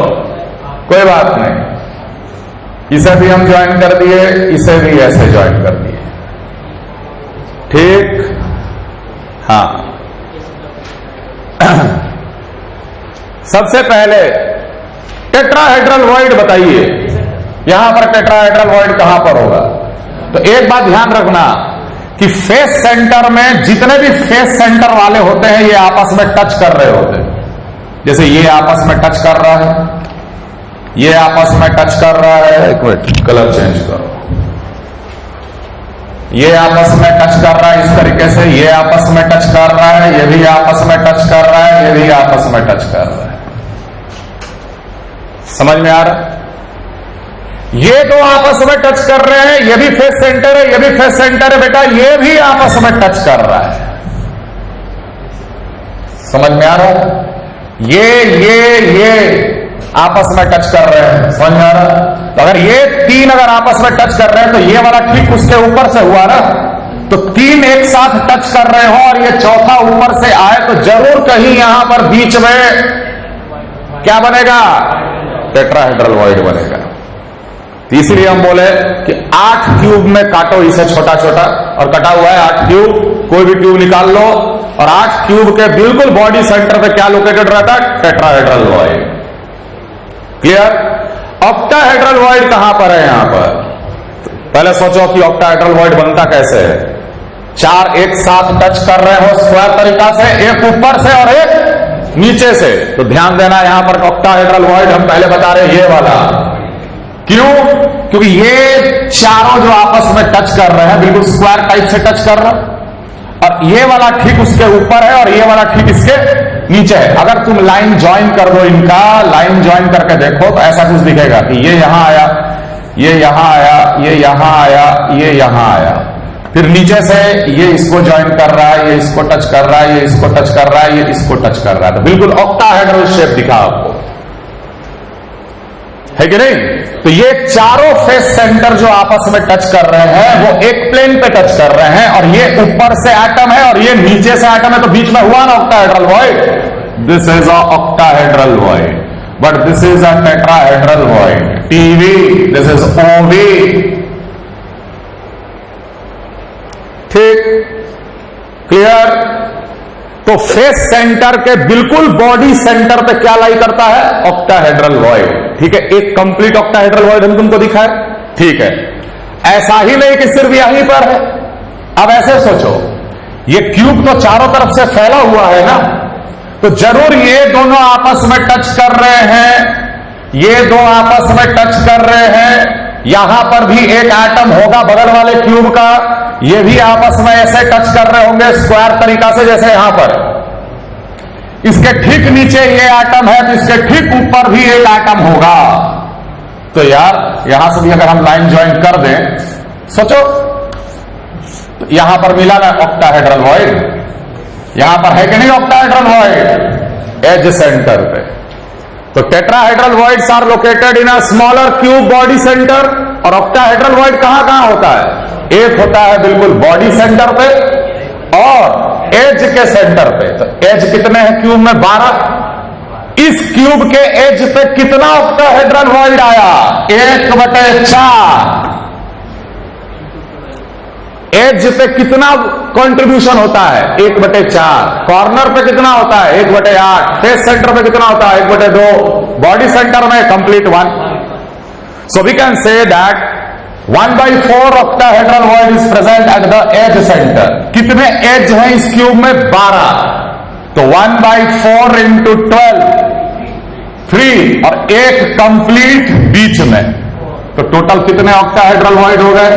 कोई बात नहीं, इसे भी हम ज्वाइन कर दिए, इसे भी ऐसे ज्वाइन कर दिए, ठीक। हाँ, सबसे पहले टेट्राहेड्रल वॉइड बताइए, यहां पर टेट्राहेड्रल वॉइड कहां पर होगा। तो एक बात ध्यान रखना कि फेस सेंटर में जितने भी फेस सेंटर वाले होते हैं ये आपस में टच कर रहे होते हैं। जैसे ये आपस में टच कर रहा है, ये आपस में टच कर रहा है, एक मिनट कलर चेंज करो, ये आपस में टच कर रहा है इस तरीके से, ये आपस में टच कर रहा है, ये भी आपस में टच कर रहा है, ये भी आपस में टच कर रहा है। समझ में आ रहा है। ये दो आपस में टच कर रहे हैं, ये भी फेस सेंटर है, ये भी फेस सेंटर है बेटा, ये भी आपस में टच कर रहा है। समझ में आ रहा है। ये आपस में टच कर रहे हैं, समझ में आ रहा है। तो अगर ये 3 अगर आपस में टच कर रहे हैं तो ये वाला ठीक उसके ऊपर से हुआ ना, तो 3 एक साथ टच कर रहे हो और ये चौथा ऊपर से आए तो जरूर कहीं यहां पर बीच में क्या बनेगा, टेट्राहेड्रल वॉइड बनेगा। तीसरी हम बोले कि 8 क्यूब में काटो इसे छोटा छोटा, और कटा हुआ है 8 क्यूब, कोई भी क्यूब निकाल लो, और 8 क्यूब के बिल्कुल बॉडी सेंटर पे क्या लोकेटेड रहता है, tetrahedral void. Clear. Octahedral void कहां पर है, यहां पर पहले सोचो कि ऑक्टाहेड्रल वॉइड बनता कैसे है। 4 एक साथ टच कर रहे हो स्क्वायर तरीका से, एक ऊपर से और एक नीचे से। तो ध्यान देना यहां पर ऑक्टाहेड्रल वॉइड हम पहले बता रहे ये वाला। क्यों? क्योंकि ये चारों जो आपस में टच कर रहे हैं बिल्कुल स्क्वायर टाइप से टच कर रहे हैं, और ये वाला ठीक उसके ऊपर है और ये वाला ठीक इसके नीचे है। अगर तुम लाइन ज्वाइन कर दो, इनका लाइन ज्वाइन करके देखो तो ऐसा कुछ दिखेगा कि ये यहां आया, ये यहां आया, ये यहां आया, ये यहां आया, फिर नीचे से ये इसको ज्वाइन कर रहा है, ये इसको टच कर रहा है, ये इसको टच कर रहा है, ये इसको टच कर रहा है। तो बिल्कुल ऑक्टाहेड्रल शेप दिखा आपको, है कि नहीं। तो ये चारों फेस सेंटर जो आपस में टच कर रहे हैं वो एक प्लेन पे टच कर रहे हैं, और ये ऊपर से एटम है और ये नीचे से एटम है, तो बीच में हुआ ना octahedral void. This is a octahedral void, but this is a tetrahedral void. TV, this is ओवी। ठीक, क्लियर। तो फेस सेंटर के बिल्कुल बॉडी सेंटर पे क्या लाई करता है, ऑक्टाहेड्रल वॉइड। ठीक है, एक कंप्लीट ऑक्टाहेड्रल वॉइड हम तुमको दिखाए, ठीक है। ऐसा ही नहीं कि सिर्फ यहीं पर है। अब ऐसे सोचो, ये क्यूब तो चारों तरफ से फैला हुआ है ना, तो जरूर ये दोनों आपस में टच कर रहे हैं, ये दो आपस में टच कर रहे हैं। यहां पर भी एक एटम होगा बगल वाले क्यूब का, ये भी आपस में ऐसे टच कर रहे होंगे स्क्वायर तरीका से, जैसे यहां पर। इसके ठीक नीचे ये एटम है तो इसके ठीक ऊपर भी एक एटम होगा। तो यार यहां से भी अगर हम लाइन ज्वाइन कर दें, सोचो, तो यहां पर मिला ना ऑक्टाहेड्रल वॉइड, यहां पर है कि नहीं ऑक्टाहेड्रल वॉइड, एज सेंटर पे। तो tetrahedral voids are located in a smaller cube body centre, और ऑक्टाहेड्रल वॉइड कहां कहां होता है, एक होता है बिल्कुल बॉडी सेंटर पे और एज के सेंटर पे। तो एज कितने हैं क्यूब में, 12। इस क्यूब के एज पे कितना ऑक्टाहेड्रल वॉइड आया, 1/4। एज पे कितना कंट्रीब्यूशन होता है? 1/4। कॉर्नर पे कितना होता है? 1/8। फेस सेंटर पे कितना होता है? 1/2। बॉडी सेंटर में complete 1। So we can say that 1/4 octahedral void is present at the edge centre. कितने एज हैं इस क्यूब में? 12। तो 1/4 इंटू 12 3 और एक कंप्लीट बीच में, तो टोटल कितने ऑक्टाहेड्रल वॉइड हो गए?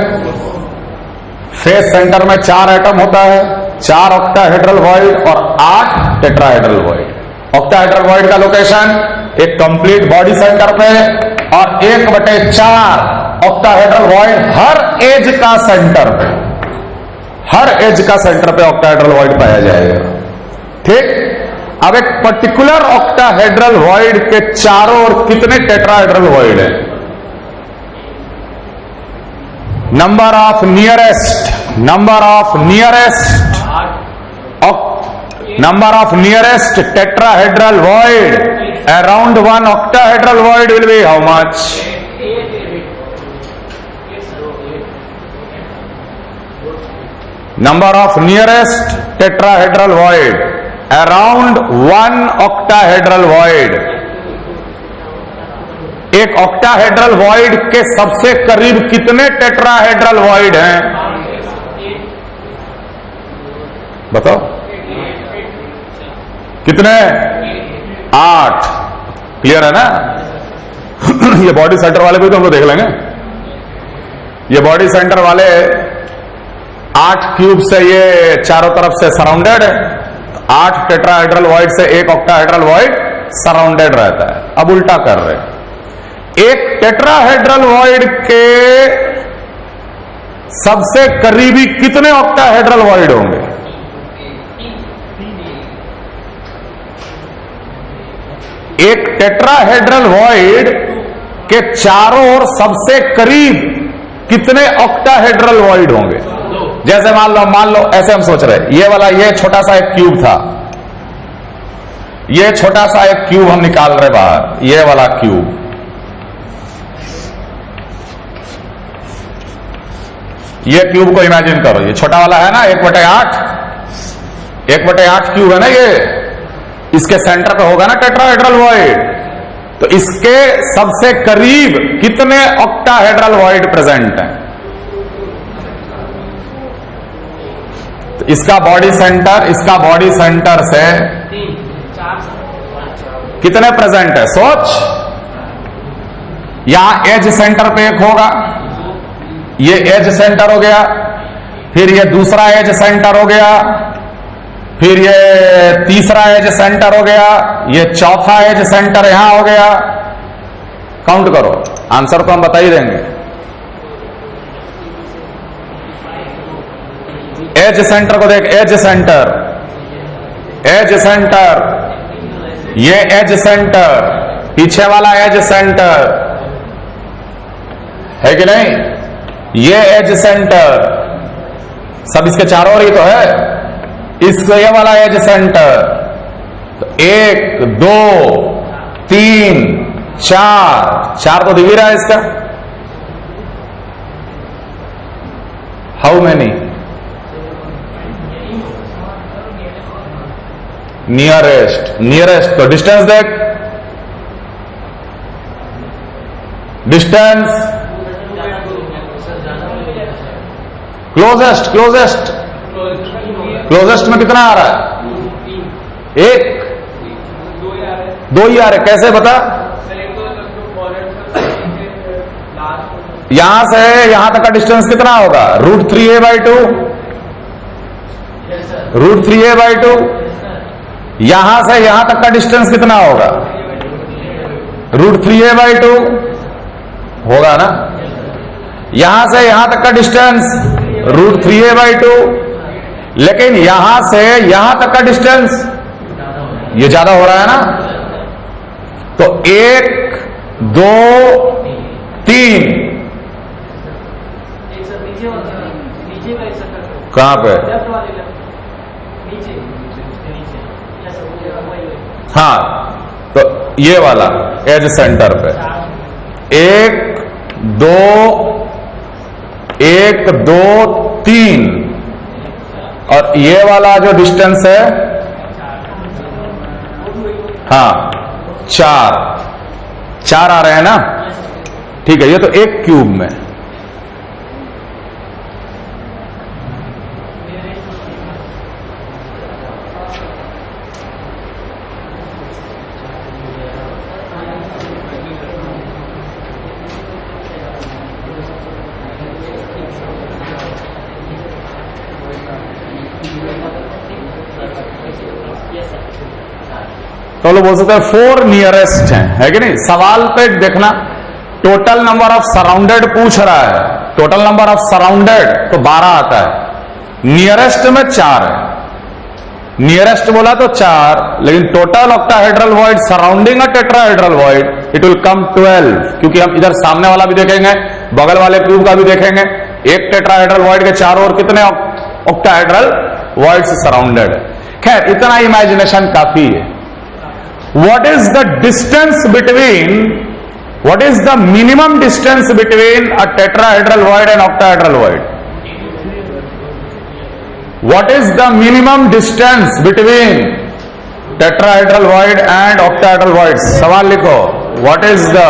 फेस सेंटर में 4 एटम होता है, 4 ऑक्टाहेड्रल वॉइड और 8 टेट्राहेड्रल वॉइड। ऑक्टाहेड्रल वॉइड का लोकेशन एक कंप्लीट बॉडी सेंटर पे और 1/4 ऑक्टाहेड्रल वॉइड हर एज का सेंटर पे, हर एज का सेंटर पे ऑक्टाहेड्रल वॉइड पाया जाएगा। ठीक। अब एक पर्टिकुलर ऑक्टाहेड्रल वॉइड के चारों ओर कितने टेट्राहेड्रल वॉइड है? Number of nearest tetrahedral void around one octahedral void will be how much? Number of nearest tetrahedral void around one octahedral void. एक ऑक्टाहेड्रल वॉइड के सबसे करीब कितने टेट्राहेड्रल वॉइड हैं? बताओ कितने? 8। क्लियर है ना? ये बॉडी सेंटर वाले भी तो हम लोग देख लेंगे। ये बॉडी सेंटर वाले 8 क्यूब से ये चारों तरफ से सराउंडेड है। 8 टेट्राहेड्रल वॉइड से एक ऑक्टाहेड्रल वॉइड सराउंडेड रहता है। अब उल्टा कर रहे हैं, एक टेट्राहेड्रल वॉइड के सबसे करीबी कितने ऑक्टाहेड्रल वॉइड होंगे? एक टेट्राहेड्रल वॉइड के चारों ओर सबसे करीब कितने ऑक्टाहेड्रल वॉइड होंगे? जैसे मान लो ऐसे हम सोच रहे, ये वाला, ये छोटा सा एक क्यूब था, ये छोटा सा एक क्यूब हम निकाल रहे बाहर, ये वाला क्यूब। ये क्यूब को इमेजिन करो, ये छोटा वाला है ना 1/8, 1/8 क्यूब है ना ये, इसके सेंटर पे होगा ना टेट्राहेड्रल वॉइड। तो इसके सबसे करीब कितने ऑक्टाहेड्रल वॉइड प्रेजेंट हैं? तो इसका बॉडी सेंटर से कितने प्रेजेंट है? सोच, यहां एज सेंटर पे एक होगा, ये एज सेंटर हो गया, फिर ये दूसरा एज सेंटर हो गया, फिर ये तीसरा एज सेंटर हो गया, ये चौथा एज सेंटर यहां हो गया। काउंट करो, आंसर तो हम बता ही देंगे। एज सेंटर को देख, एज सेंटर, ये एज सेंटर, पीछे वाला एज सेंटर है कि नहीं? ये एज सेंटर, सब इसके चारों ओर ही तो है। इसको ये वाला एज सेंटर, तो 1 2 3 4 तो दिख ही रहा है इसका। How many? नियरेस्ट तो डिस्टेंस देख, डिस्टेंस क्लोजेस्ट में कितना आ रहा है? 1 2 ही आ रहे। कैसे बता? यहां से यहां तक का डिस्टेंस कितना होगा? √3a/2, √3a/2। यहां से यहां तक का डिस्टेंस कितना होगा? √3a/2 होगा ना। यहां से यहां तक का डिस्टेंस √3a/2, लेकिन यहां से यहां तक का डिस्टेंस ये ज्यादा हो रहा है ना। तो 1 2 3 कहां पे? हाँ, तो ये वाला एज सेंटर पे 1 2 3 और ये वाला जो डिस्टेंस है, हाँ 4 आ रहे हैं ना, ठीक है। ये तो एक क्यूब में, तो लोग बोल सकते हैं 4 नियरेस्ट हैं, है कि नहीं। सवाल पे देखना, टोटल नंबर ऑफ सराउंडेड पूछ रहा है, टोटल नंबर ऑफ सराउंडेड तो 12 आता है, नियरेस्ट में 4 है। नियरेस्ट बोला तो 4, लेकिन total octahedral void surrounding a tetrahedral void it will come 12, क्योंकि हम इधर सामने वाला भी देखेंगे, बगल वाले क्यूब का भी देखेंगे। एक टेट्राहेड्रल वॉइड के चारों ओर कितने ऑक्टाहेड्रल वॉइड से सराउंडेड है। खैर इतना इमेजिनेशन काफी है। What is the distance between, what is the minimum distance between a tetrahedral void and octahedral void? What is the minimum distance between tetrahedral void and octahedral void? सवाल लिखो, what is the,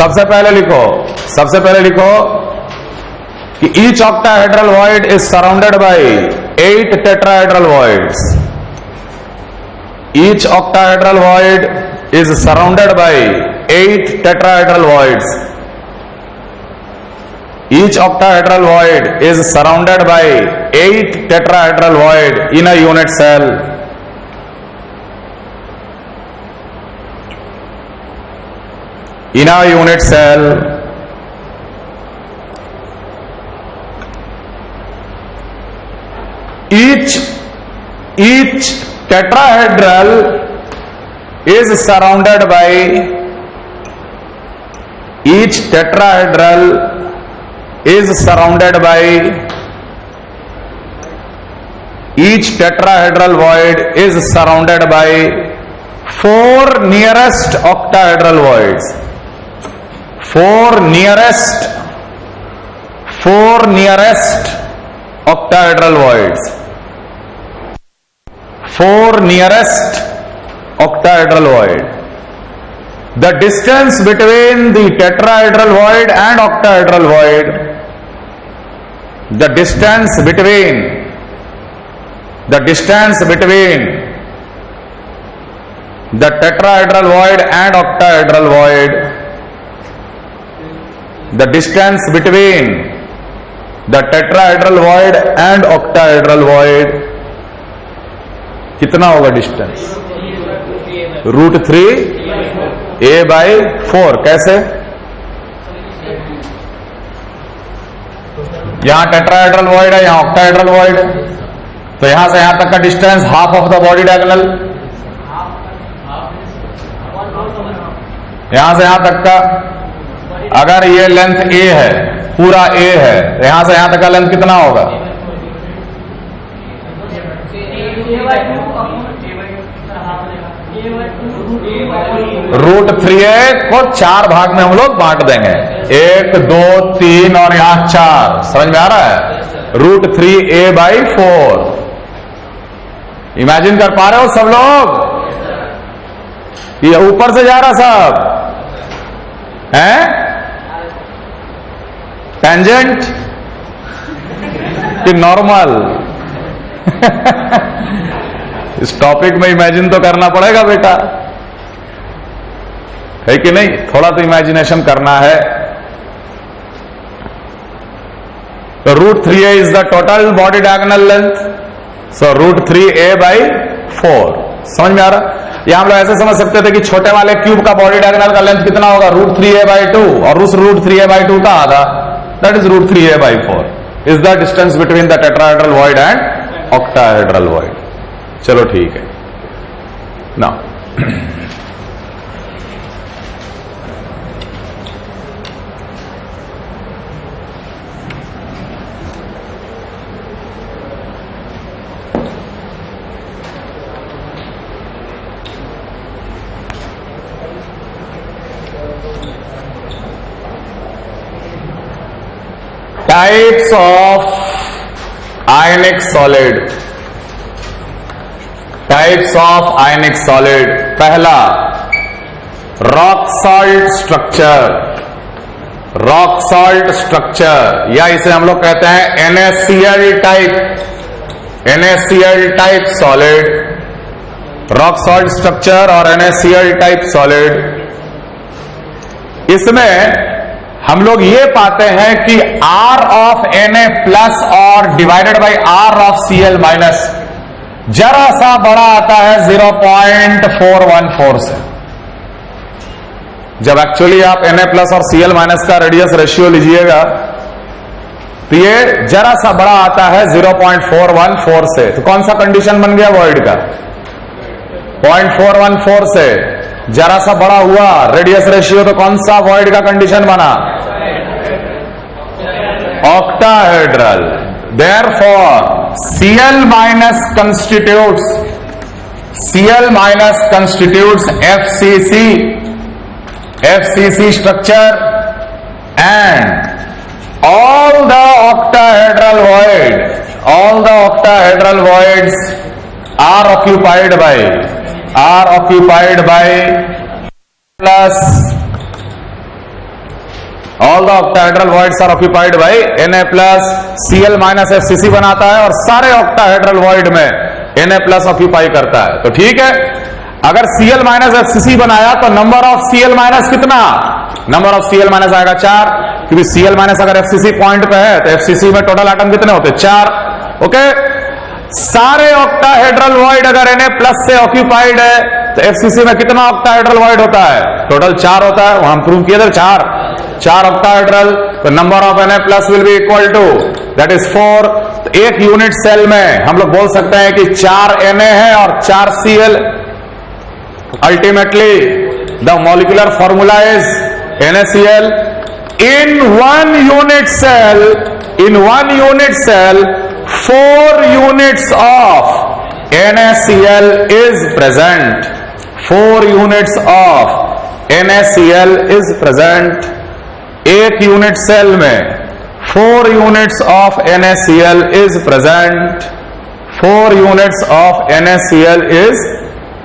सबसे पहले लिखो कि each octahedral void is surrounded by 8 tetrahedral voids. Each octahedral void is surrounded by 8 tetrahedral voids. Each octahedral void is surrounded by 8 tetrahedral void in a unit cell. In a unit cell, each tetrahedral is surrounded by, each tetrahedral is surrounded by, each tetrahedral void is surrounded by 4 nearest octahedral voids. 4 nearest octahedral voids. 4 nearest octahedral void. The distance between the tetrahedral void and octahedral void, the distance between the tetrahedral void and octahedral void, the distance between the tetrahedral void and octahedral void कितना होगा distance? √3a/4। कैसे? यहां tetrahedral void है, यहां octahedral void है, तो यहां से यहां तक का distance half of the body diagonal, यहां से यहां तक का, अगर ये लेंथ a है, पूरा a है, यहां से यहां तक का लेंथ कितना होगा? √3a को 4 भाग में हम लोग बांट देंगे, 1 2 3 और यहां 4। समझ में आ रहा है? √3a/4। इमेजिन कर पा रहे हो सब लोग? ये ऊपर से जा रहा सब है, टेंजेंट कि नॉर्मल? इस टॉपिक में इमेजिन तो करना पड़ेगा बेटा, है कि नहीं? थोड़ा तो इमेजिनेशन करना है। तो √3a is the total body diagonal length, so √3a/4। समझ में आ रहा? यहां हम लोग ऐसे समझ सकते थे कि छोटे वाले क्यूब का बॉडी डायगोनल का लेंथ कितना होगा? √3a/2, और उस √3a/2 का आधा, that is √3a/4 is the distance between the tetrahedral void and octahedral void. चलो ठीक है ना। Types of ionic solid, types of ionic solid. पहला rock salt structure, rock salt structure, या इसे हम लोग कहते हैं NaCl type, NaCl type solid, rock salt structure और NaCl टाइप सॉलिड। इसमें हम लोग ये पाते हैं कि R ऑफ Na प्लस और divided by R of Cl minus जरा सा बड़ा आता है 0.414 से। जब एक्चुअली आप Na प्लस और Cl माइनस का रेडियस रेशियो लीजिएगा तो ये जरा सा बड़ा आता है 0.414 से। तो कौन सा कंडीशन बन गया वॉइड का? 0.414 से जरा सा बड़ा हुआ रेडियस रेशियो, तो कौन सा वॉइड का कंडीशन बना? Octahedral. Therefore, Cl minus constitutes FCC structure, and all the octahedral voids are occupied by plus, all the octahedral voids are occupied by Na plus, Cl minus FCC बनाता है और सारे octahedral void में Na plus occupy करता है। तो ठीक है, अगर Cl माइनस FCC बनाया तो नंबर ऑफ Cl माइनस कितना? नंबर ऑफ Cl माइनस आएगा 4, क्योंकि Cl माइनस अगर FCC पॉइंट पे है तो FCC में टोटल एटम कितने होते? 4। ओके, सारे ऑक्टाहेड्रल वॉइड अगर Na प्लस से ऑक्यूपाइड है तो FCC में कितना ऑक्टाहेड्रल वॉइड होता है? टोटल 4 होता है। वहां हम प्रूव किए थे 4 ऑक्टाहेड्रल, तो number of Na plus will be equal to that is 4। तो एक यूनिट सेल में हम लोग बोल सकते हैं कि 4 Na है और 4 Cl। Ultimately the molecular formula is NaCl। In one unit cell 4 units of NaCl is present, 4 units of NaCl is present। एक यूनिट सेल में 4 units of NaCl is present, 4 units of NaCl is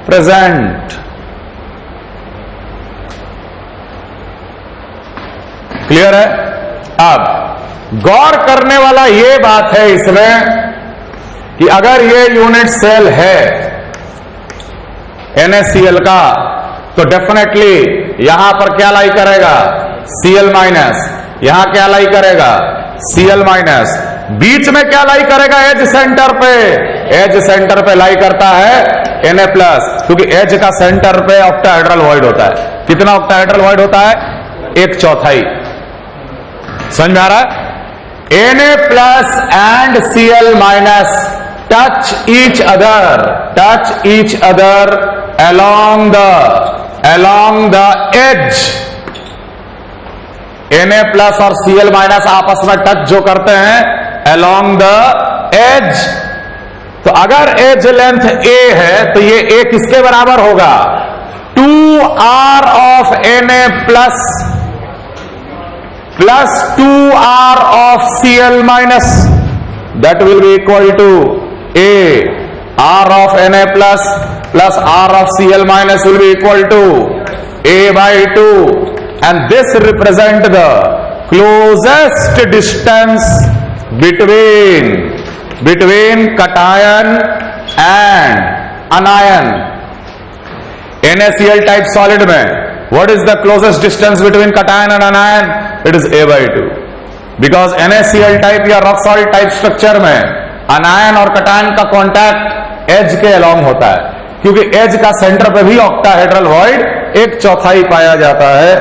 present। Clear है? अब गौर करने वाला ये बात है इसमें कि अगर ये यूनिट सेल है NaCl का तो डेफिनेटली यहां पर क्या लाई करेगा? Cl minus. यहां क्या लाई करेगा? Cl minus. बीच में क्या लाई करेगा? एज सेंटर पे, एज सेंटर पे लाई करता है Na प्लस, क्योंकि एज का सेंटर पे ऑक्टाहेड्रल वॉइड होता है। कितना ऑक्टाहेड्रल वॉइड होता है? 1/4। समझ में आ रहा है? Na plus and Cl minus touch each other along the edge। Na plus और Cl minus आपस में टच जो करते हैं along the edge। तो अगर एज लेंथ a है तो ये a किसके बराबर होगा? 2r of Na plus 2r of Cl minus, that will be equal to a r of Na plus r of Cl minus will be equal to a by 2, and this represent the closest distance between cation and anion। NaCl type solid में what is the closest distance between cation and anion? It is a by 2, because NaCl type या rock salt type structure में अनायन और cation का contact as के along होता है, क्योंकि as का सेंटर पे भी ऑक्टाहेड्रल वॉइड 1/4 पाया जाता है।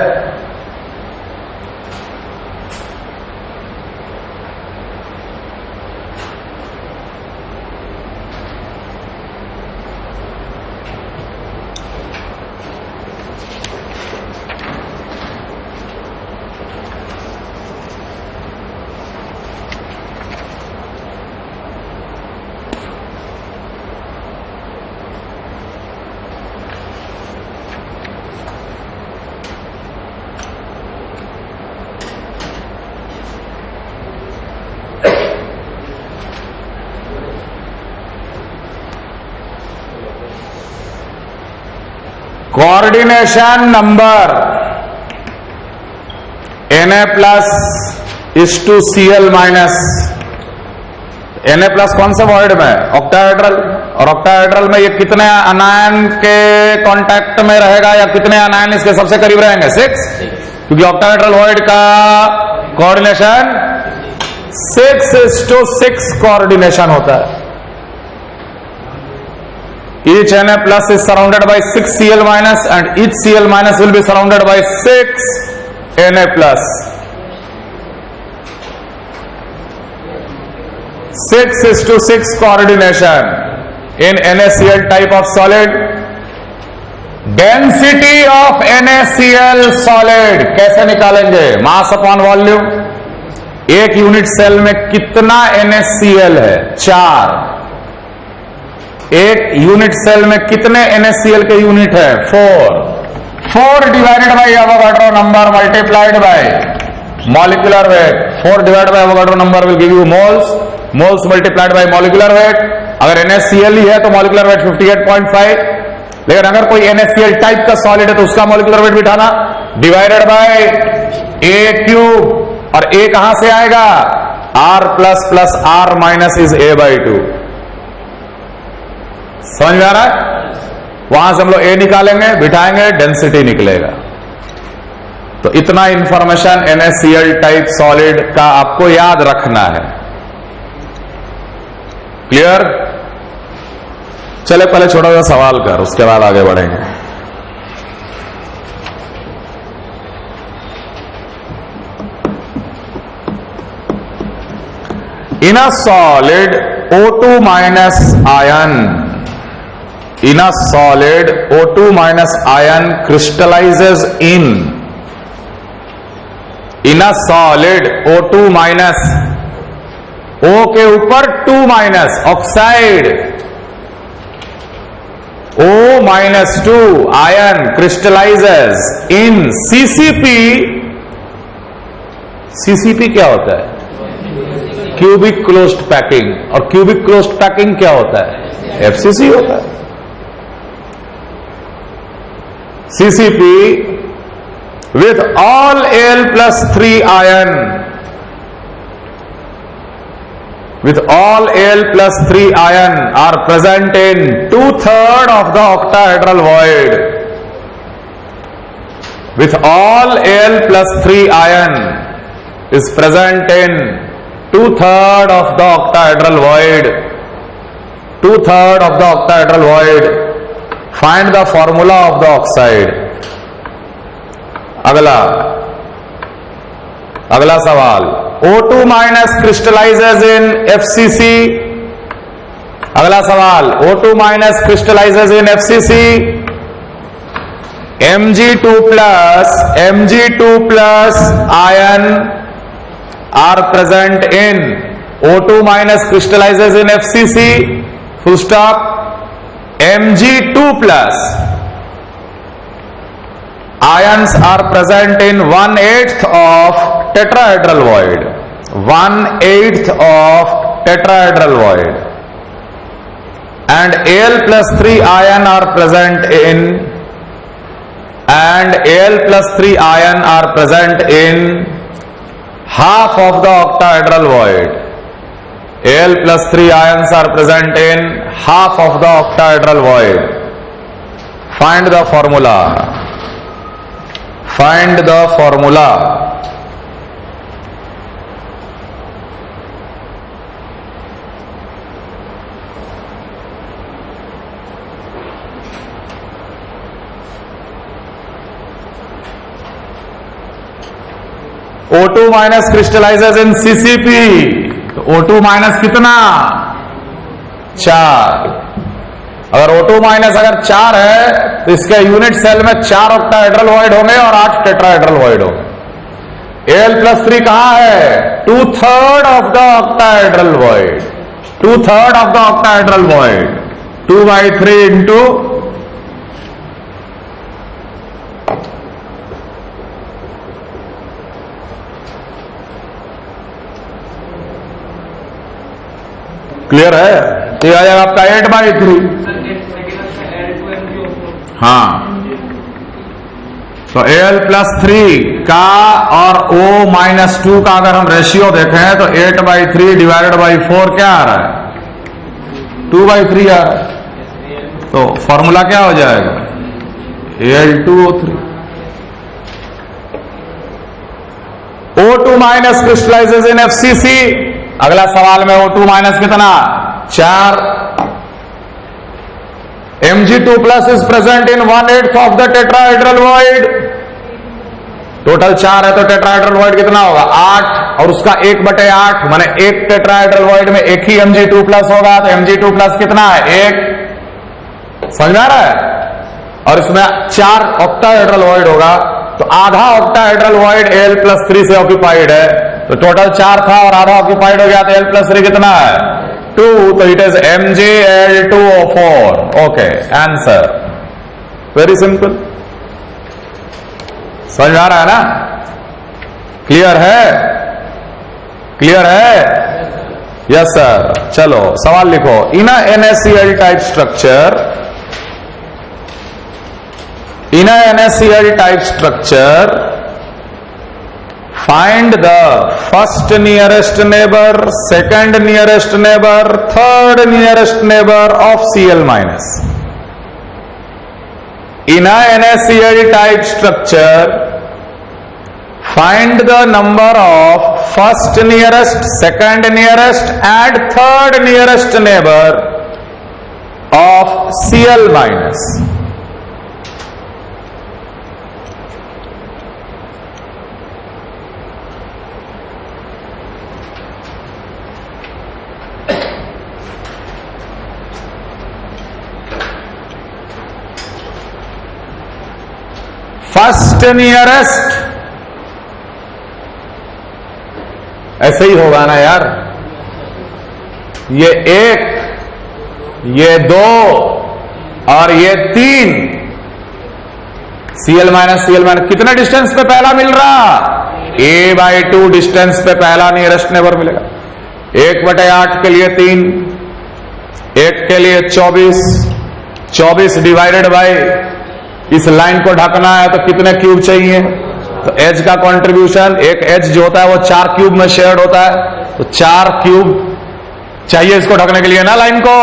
Coordination number Na plus is to Cl minus. Na plus कौन से वॉइड में? ऑक्टाहेड्रल। और ऑक्टाहेड्रल में ये कितने अनायन के कांटेक्ट में रहेगा या कितने अनायन इसके सबसे करीब रहेंगे? 6, क्योंकि ऑक्टाहेड्रल वॉइड का कोऑर्डिनेशन 6:6 कोऑर्डिनेशन होता है। Each Na plus is surrounded by 6 Cl minus and each Cl minus will be surrounded by 6 Na plus. 6:6 coordination in NaCl type of solid. Density of NaCl solid कैसे निकालेंगे? Mass upon volume. एक unit cell में कितना NaCl है? 4। एक unit cell में कितने NaCl के यूनिट है? 4 divided by Avogadro number multiplied by molecular weight. 4 divide by Avogadro number will give you moles multiplied by molecular weight. अगर NaCl ही है तो मॉलिक्यूलर वेट 58.5। लेकिन अगर कोई NaCl टाइप का सॉलिड है तो उसका मॉलिक्यूलर वेट बिठाना डिवाइडेड बाय A³ और A कहां से आएगा? R plus plus R minus is A/2। समझ में आ रहा है? वहां से हम लोग A निकालेंगे, बिठाएंगे, डेंसिटी निकलेगा। तो इतना इंफॉर्मेशन NaCl टाइप सॉलिड का आपको याद रखना है। क्लियर? चले पहले छोटा सा सवाल कर, उसके बाद आगे बढ़ेंगे। In a solid O2 minus ion, in a solid O2 minus ion crystallizes in a solid O2 minus, O के ऊपर 2 minus oxide, O minus 2 ion crystallizes in CCP। CCP क्या होता है? Cubic closed packing. और cubic closed packing क्या होता है? FCC होता है। CCP with all Al+3 ion, with all Al+3 ion are present in 2/3 of the octahedral void. With all Al+3 ion is present in 2/3 of the octahedral void. 2/3 of the octahedral void. Find the formula of the oxide. अगला सवाल, O2 minus crystallizes in FCC। अगला सवाल, O2 minus crystallizes in FCC। Mg2 plus ion are present in O2 minus crystallizes in FCC, full stop। Mg2 plus ions are present in 1/8 of tetrahedral void, 1/8 of tetrahedral void, and Al+3 ion are present in, and Al+3 ion are present in half of the octahedral void. Al+3 ions are present in half of the octahedral void. Find the formula. Find the formula. O2 minus crystallizes in CCP। तो O2 minus कितना? 4। अगर O2 minus अगर 4 है तो इसके unit cell में 4 octahedral void होंगे और 8 टेट्राहेड्रल वॉइड होंगे। Al+3 कहां है? 2/3 of the octahedral void. 2/3 of the octahedral void. 2/3 into clear है? तो आ जाएगा आपका 8/3। हाँ, तो Al+3 का और O-2 का अगर हम रेशियो देखें तो 8/3 डिवाइडेड बाई 4 क्या आ रहा है? 2/3 आ रहा है। तो फॉर्मूला क्या हो जाएगा? Al2O3। O2 माइनस क्रिस्टलाइजेज इन FCC। अगला सवाल में O2 माइनस कितना? 4। Mg2+ is present in 1/8 of the tetrahedral void। Total 4 है तो टेट्राहेड्रल वॉइड कितना होगा? 8, और उसका 1/8 माने एक टेट्राहेड्रल वॉइड में एक ही Mg2+ होगा, तो Mg2+ कितना है? 1। समझ आ रहा है? और इसमें 4 ऑक्टाहेड्रल वॉइड होगा, तो आधा ऑक्टाहेड्रल वॉइड Al+3 से ऑक्यूपाइड है, तो टोटल 4 था और आधा ऑक्यूपाइड हो गया, तो Al+3 कितना है? 2, तो it is MgAl2O4। Okay, answer very simple. समझ आ रहा है ना? क्लियर है? क्लियर है? Yes sir. चलो सवाल लिखो। इन अ NaCl type structure, in a NaCl type structure, find the first nearest neighbor, second nearest neighbor, third nearest neighbor of Cl-. In a NaCl type structure, find the number of first nearest, second nearest and third nearest neighbor of Cl-. First nearest, ऐसे ही होगा ना यार? ये 1, ये 2 और ये 3। Cl- कितने distance पे पहला मिल रहा? A/2 डिस्टेंस पे पहला नियरेस्ट नेबर मिलेगा। 1/8 के लिए 3, 1 के लिए 24 डिवाइडेड बाई, इस लाइन को ढकना है तो कितने क्यूब चाहिए? तो एज का कंट्रीब्यूशन, एक एज जो होता है वो 4 क्यूब में शेयर्ड होता है, तो 4 क्यूब चाहिए इसको ढकने के लिए ना लाइन को,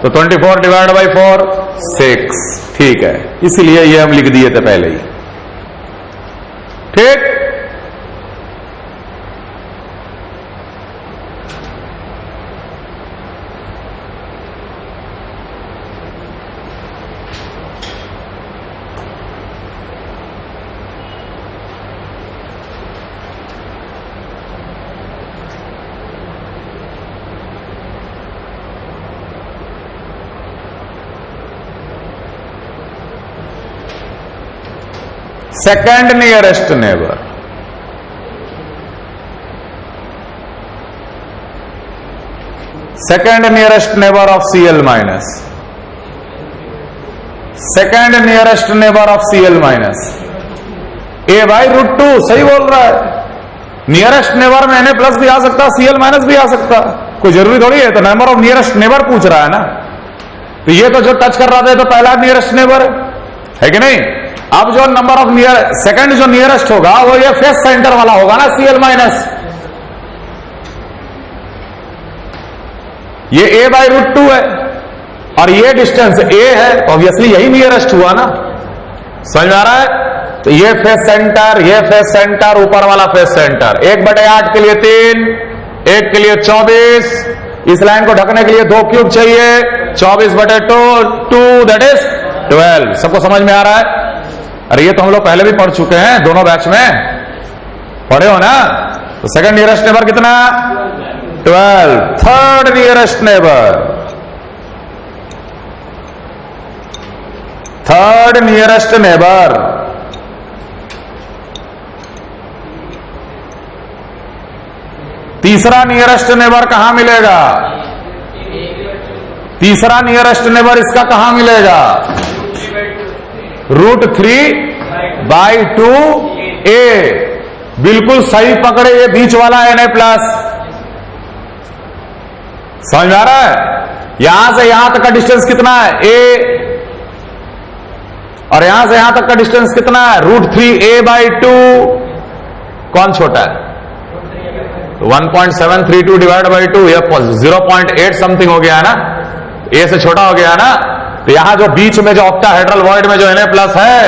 तो 24 डिवाइडेड बाई 4 6। ठीक है, इसीलिए ये हम लिख दिए थे पहले ही। ठीक, second nearest neighbour, second nearest neighbour of Cl-, second nearest neighbour of Cl-, A/√2। सही बोल रहा है। नियरेस्ट नेबर में Na+ भी आ सकता, Cl- भी आ सकता, कोई जरूरी थोड़ी है। तो नंबर ऑफ नियरेस्ट नेबर पूछ रहा है ना, तो ये तो जो टच कर रहा था तो पहला नियरेस्ट नेबर है कि नहीं? अब जो नंबर ऑफ सेकंड जो नियरेस्ट होगा वो ये फेस सेंटर वाला होगा ना, Cl-। ये A/√2 है और ये डिस्टेंस A है, ऑब्वियसली यही नियरेस्ट हुआ ना। समझ में आ रहा है? तो ये फेस सेंटर, ये फेस सेंटर, ऊपर वाला फेस सेंटर। 1/8 के लिए 3, 1 के लिए 24, इस लाइन को ढकने के लिए 2 क्यूब चाहिए, 24/2 दैट इज 12। सबको समझ में आ रहा है? अरे ये तो हम लोग पहले भी पढ़ चुके हैं, दोनों बैच में पढ़े हो ना। तो सेकंड नियरेस्ट नेबर कितना? 12। Third nearest neighbour, third nearest neighbour, तीसरा नियरेस्ट नेबर कहां मिलेगा? तीसरा नियरेस्ट नेबर इसका कहां मिलेगा? √3/2a। बिल्कुल सही पकड़े, ये बीच वाला Na+। समझ में आ रहा है? यहां से यहां तक का डिस्टेंस कितना है? A। और यहां से यहां तक का डिस्टेंस कितना है? √3a/2। कौन छोटा है? तो 1.732 डिवाइड बाई 2, यह 0.8 समथिंग हो गया है ना, ए से छोटा हो गया है ना। तो यहां जो बीच में जो ऑक्टाहेड्रल वॉइड में जो Na+ है,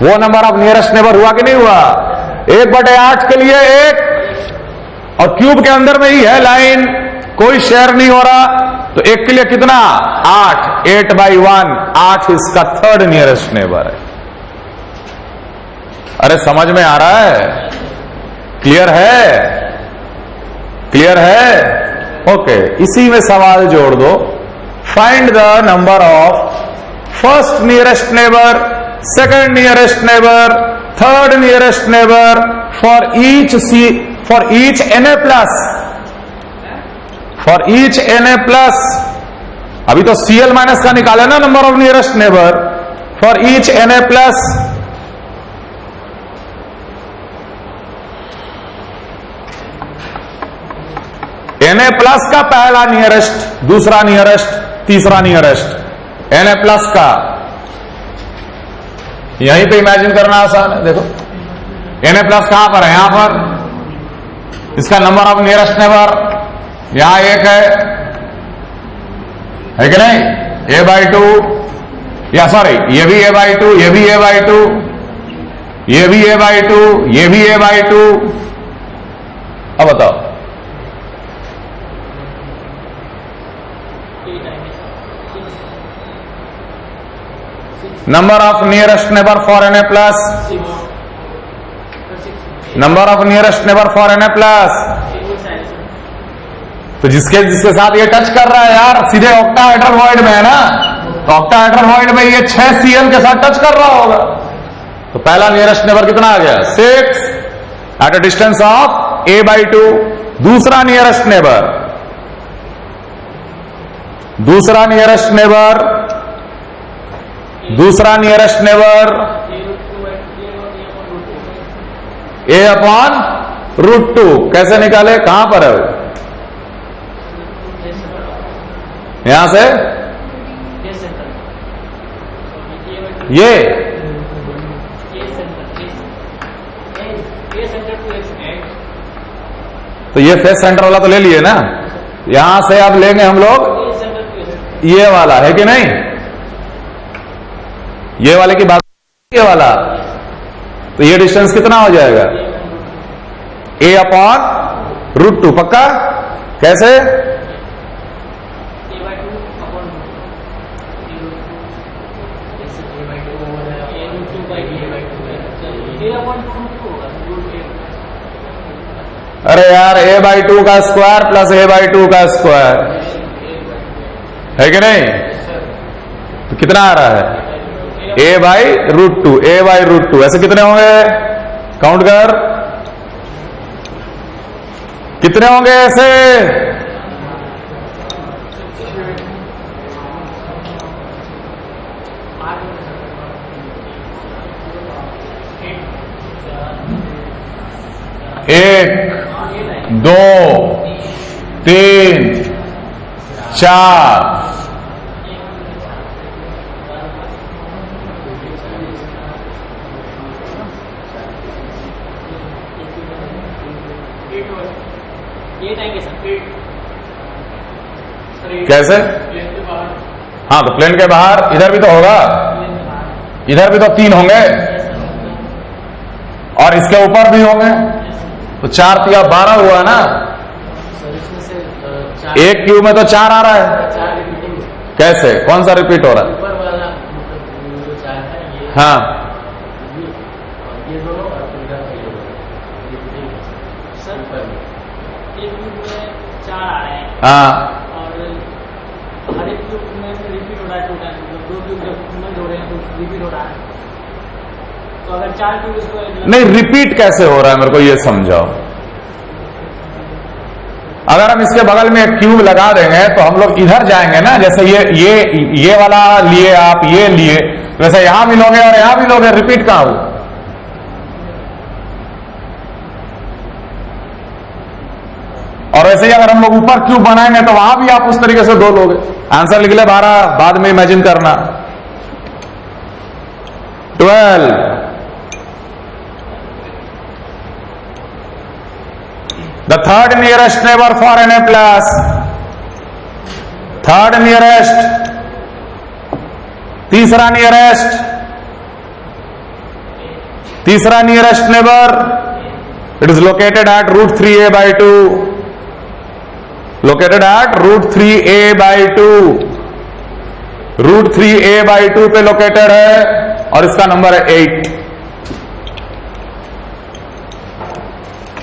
वो नंबर ऑफ नियरेस्ट नेबर हुआ कि नहीं हुआ? 1/8 के लिए 1, और क्यूब के अंदर में ही है लाइन, कोई शेयर नहीं हो रहा, तो 1 के लिए कितना? 8, 8/1, 8 इसका थर्ड नियरेस्ट नेबर है। अरे समझ में आ रहा है? क्लियर है? क्लियर है? ओके, इसी में सवाल जोड़ दो। Find the number of first nearest neighbour, second nearest neighbour, third nearest neighbour for each Na+, for each Na+। अभी तो Cl- का निकाले ना number of nearest neighbour for each Na+। Na+ का पहला नियरेस्ट, दूसरा नियरेस्ट, तीसरा नियरेस्ट, Na+ का यहीं पे इमेजिन करना आसान है। देखो Na+ कहां पर है? यहां पर। इसका नंबर ऑफ नियरेस्ट नेबर यहां 1 है कि नहीं? a/2, या सॉरी, ये भी a/2, ये भी a/2, ये भी a/2, ये भी a/2। अब बताओ, number of nearest neighbour for Na+, number of nearest neighbour for Na+। तो जिसके साथ ये टच कर रहा है यार, सीधे ऑक्टाहेड्रल वॉइड में है ना, तो ऑक्टाहेड्रल वॉइड में ये 6 Cl के साथ टच कर रहा होगा। तो पहला नियरेस्ट नेबर कितना आ गया? 6 at a distance of a/2। दूसरा नियरेस्ट नेबर, दूसरा नियरेस्ट नेबर, दूसरा नियरेस्ट नेबर a/√2। कैसे निकाले? कहां पर है? यहां से ये तो ये फेस सेंटर वाला तो ले लिए ना, यहां से अब लेंगे हम लोग ये वाला, है कि नहीं? ये वाले की बात, ये वाला, तो ये डिस्टेंस कितना हो जाएगा? a/√2। पक्का? कैसे? अरे यार, a/2 का स्क्वायर प्लस a/2 का स्क्वायर, है कि नहीं? तो कितना आ रहा है? a/√2, a/√2। ऐसे कितने होंगे? काउंट कर, कितने होंगे ऐसे? एक, 2, 3, 4, 8 आएंगे सर। कैसे? हाँ, तो प्लेन के बाहर इधर भी तो होगा, इधर भी तो 3 होंगे और इसके ऊपर भी होंगे, तो 4 × 12 हुआ ना। एक क्यूब में तो 4 आ रहा है। कैसे? कौन सा रिपीट हो रहा है? ऊपर वाला मतलब जो 4 है ये, हाँ, ये दोनों और सर एक क्यूब में 4 आ रहे हैं। हाँ, और हर एक क्यूब में से रिपीट हो रहा है 2 टाइम, मतलब 2 क्यूब जब में जोड़े हैं तो रिपीट हो रहा है। तो अगर 4 क्यूब इसको नहीं, रिपीट कैसे हो रहा है मेरे को ये समझाओ। अगर हम इसके बगल में एक क्यूब लगा देंगे तो हम लोग इधर जाएंगे ना, जैसे ये वाला लिए आप, ये लिए, वैसे यहां भी लोगे और यहां भी लोगे, रिपीट कहां हो? और वैसे ही अगर हम लोग ऊपर क्यूब बनाएंगे तो वहां भी आप उस तरीके से 2 लोगे। आंसर लिख ले 12, बाद में इमेजिन करना। 12. The third nearest neighbor for Na plus. Third nearest. तीसरा नियरेस्ट. तीसरा nearest neighbour. It is located at root 3a by 2. Located at root 3a by 2. root 3a by 2 पे लोकेटेड है और इसका नंबर है 8.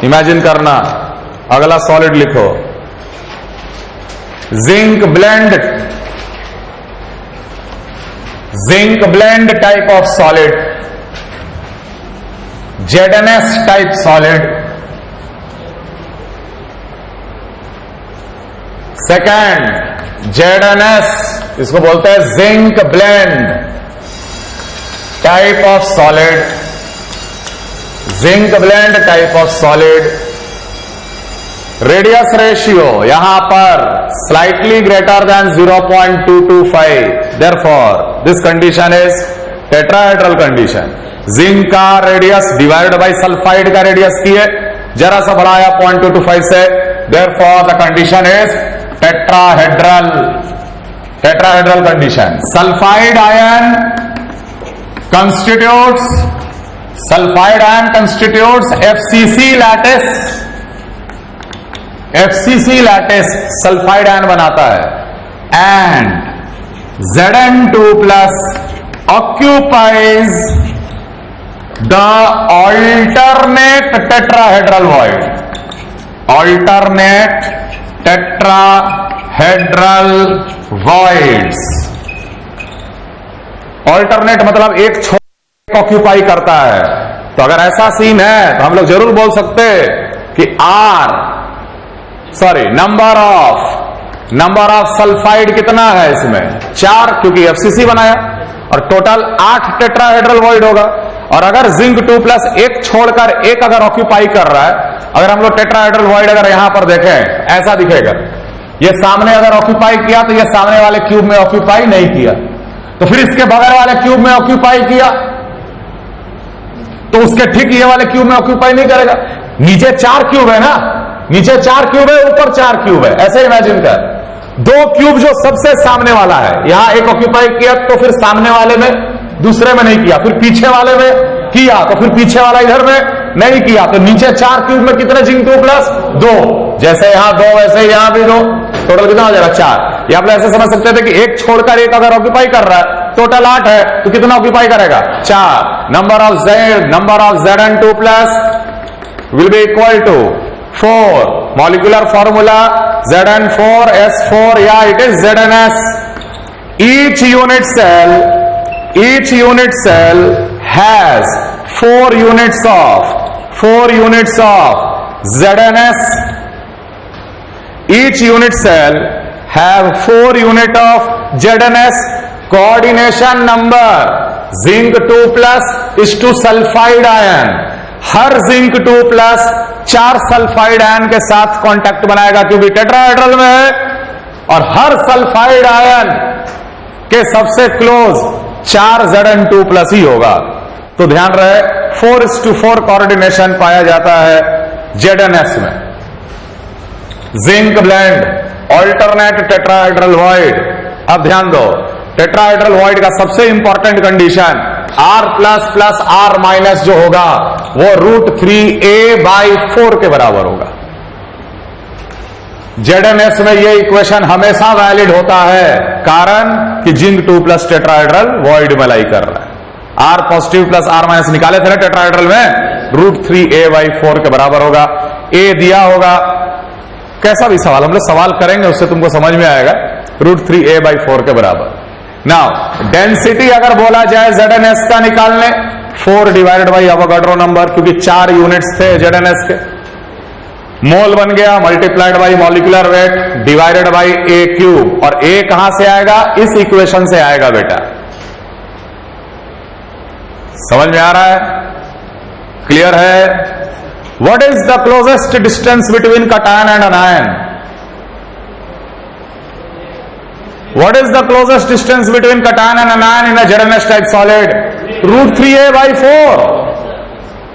इमेजिन करना. अगला सॉलिड लिखो. Zinc blende. Zinc blende type of solid. ZnS type solid. Second ZnS, इसको बोलते हैं zinc blende type of solid. Zinc blende type of solid. Radius ratio यहां पर slightly greater than 0.225. Therefore this condition is tetrahedral condition. Zinc का radius divided by sulphide का radius की है, जरा सा बढ़ाया 0.225 से. Therefore the condition is tetrahedral. Tetrahedral condition. Sulphide ion constitutes FCC lattice. FCC lattice sulphide ion बनाता है. And Zn2 plus occupies the alternate tetrahedral void. Alternate tetrahedral voids. Alternate मतलब एक छोर ऑक्यूपाई करता है. तो अगर ऐसा सीन है तो हम लोग जरूर बोल सकते कि नंबर ऑफ सल्फाइड कितना है इसमें 4, क्योंकि FCC बनाया और टोटल 8 टेट्राहेड्रल वॉइड होगा. और अगर जिंक 2 प्लस एक छोड़कर एक अगर ऑक्यूपाई कर रहा है, अगर हम लोग टेट्राहेड्रल वॉइड अगर यहां पर देखें ऐसा दिखेगा. ये सामने अगर ऑक्यूपाई किया तो ये सामने वाले क्यूब में ऑक्यूपाई नहीं किया, तो फिर इसके बगल वाले क्यूब में ऑक्यूपाई किया तो उसके ठीक ये वाले क्यूब में ऑक्यूपाई नहीं करेगा. नीचे 4 क्यूब है ना, नीचे 4 क्यूब है, ऊपर 4 क्यूब है. ऐसे इमेजिन कर. 2 क्यूब जो सबसे सामने वाला है यहां एक ऑक्यूपाई किया तो फिर सामने वाले में दूसरे में नहीं किया, फिर पीछे वाले में किया तो फिर पीछे वाला इधर में नहीं किया. तो नीचे 4 क्यूब में कितने जिंक 2 प्लस 2. जैसे यहां 2 वैसे यहां भी 2. टोटल कितना हो जाएगा 4. ये आप लोग ऐसे समझ सकते थे कि एक छोड़कर एक अगर ऑक्यूपाई कर रहा है, टोटल 8 है तो कितना ऑक्यूपाई करेगा 4. Number of Zn2 plus will be equal to 4. Molecular formula Zn4S4, या it is ZnS. Each unit cell has 4 units of ZnS. Each unit cell have 4 unit of ZnS. Coordination number zinc 2 plus is to sulfide ion. Her zinc 2 plus 4 sulphide ion के साथ contact बनाएगा क्योंकि tetrahedral में है, और हर sulphide ion के सबसे close 4 Zn2 plus ही होगा. तो ध्यान रहे 4:4 कोऑर्डिनेशन पाया जाता है ZnS में. Zinc blende alternate tetrahedral void. अब ध्यान दो, टेट्राहेड्रल वॉइड का सबसे important condition R plus plus R minus जो होगा वो √3a/4 के बराबर होगा. ZnS में ये इक्वेशन हमेशा वैलिड होता है, कारण कि जिंक 2 प्लस टेट्राहेड्रल वॉइड में लाई कर रहा है. R positive plus R minus निकाले थे ना टेट्राहेड्रल में, √3a/4 के बराबर होगा. A दिया होगा, कैसा भी सवाल हम लोग सवाल करेंगे उससे तुमको समझ में आएगा. √3a/4 के बराबर. नाउ डेंसिटी अगर बोला जाए ZnS का निकालने, 4 डिवाइडेड बाई एवोगाड्रो नंबर, क्योंकि 4 यूनिट्स थे ZnS के. मोल बन गया multiplied by molecular weight divided by A cube. और A कहां से आएगा, इस इक्वेशन से आएगा बेटा. समझ में आ रहा है, क्लियर है. What is the closest distance between cation and अनायन? What is the closest distance between cation and anion in a ZnS type solid? √3a/4,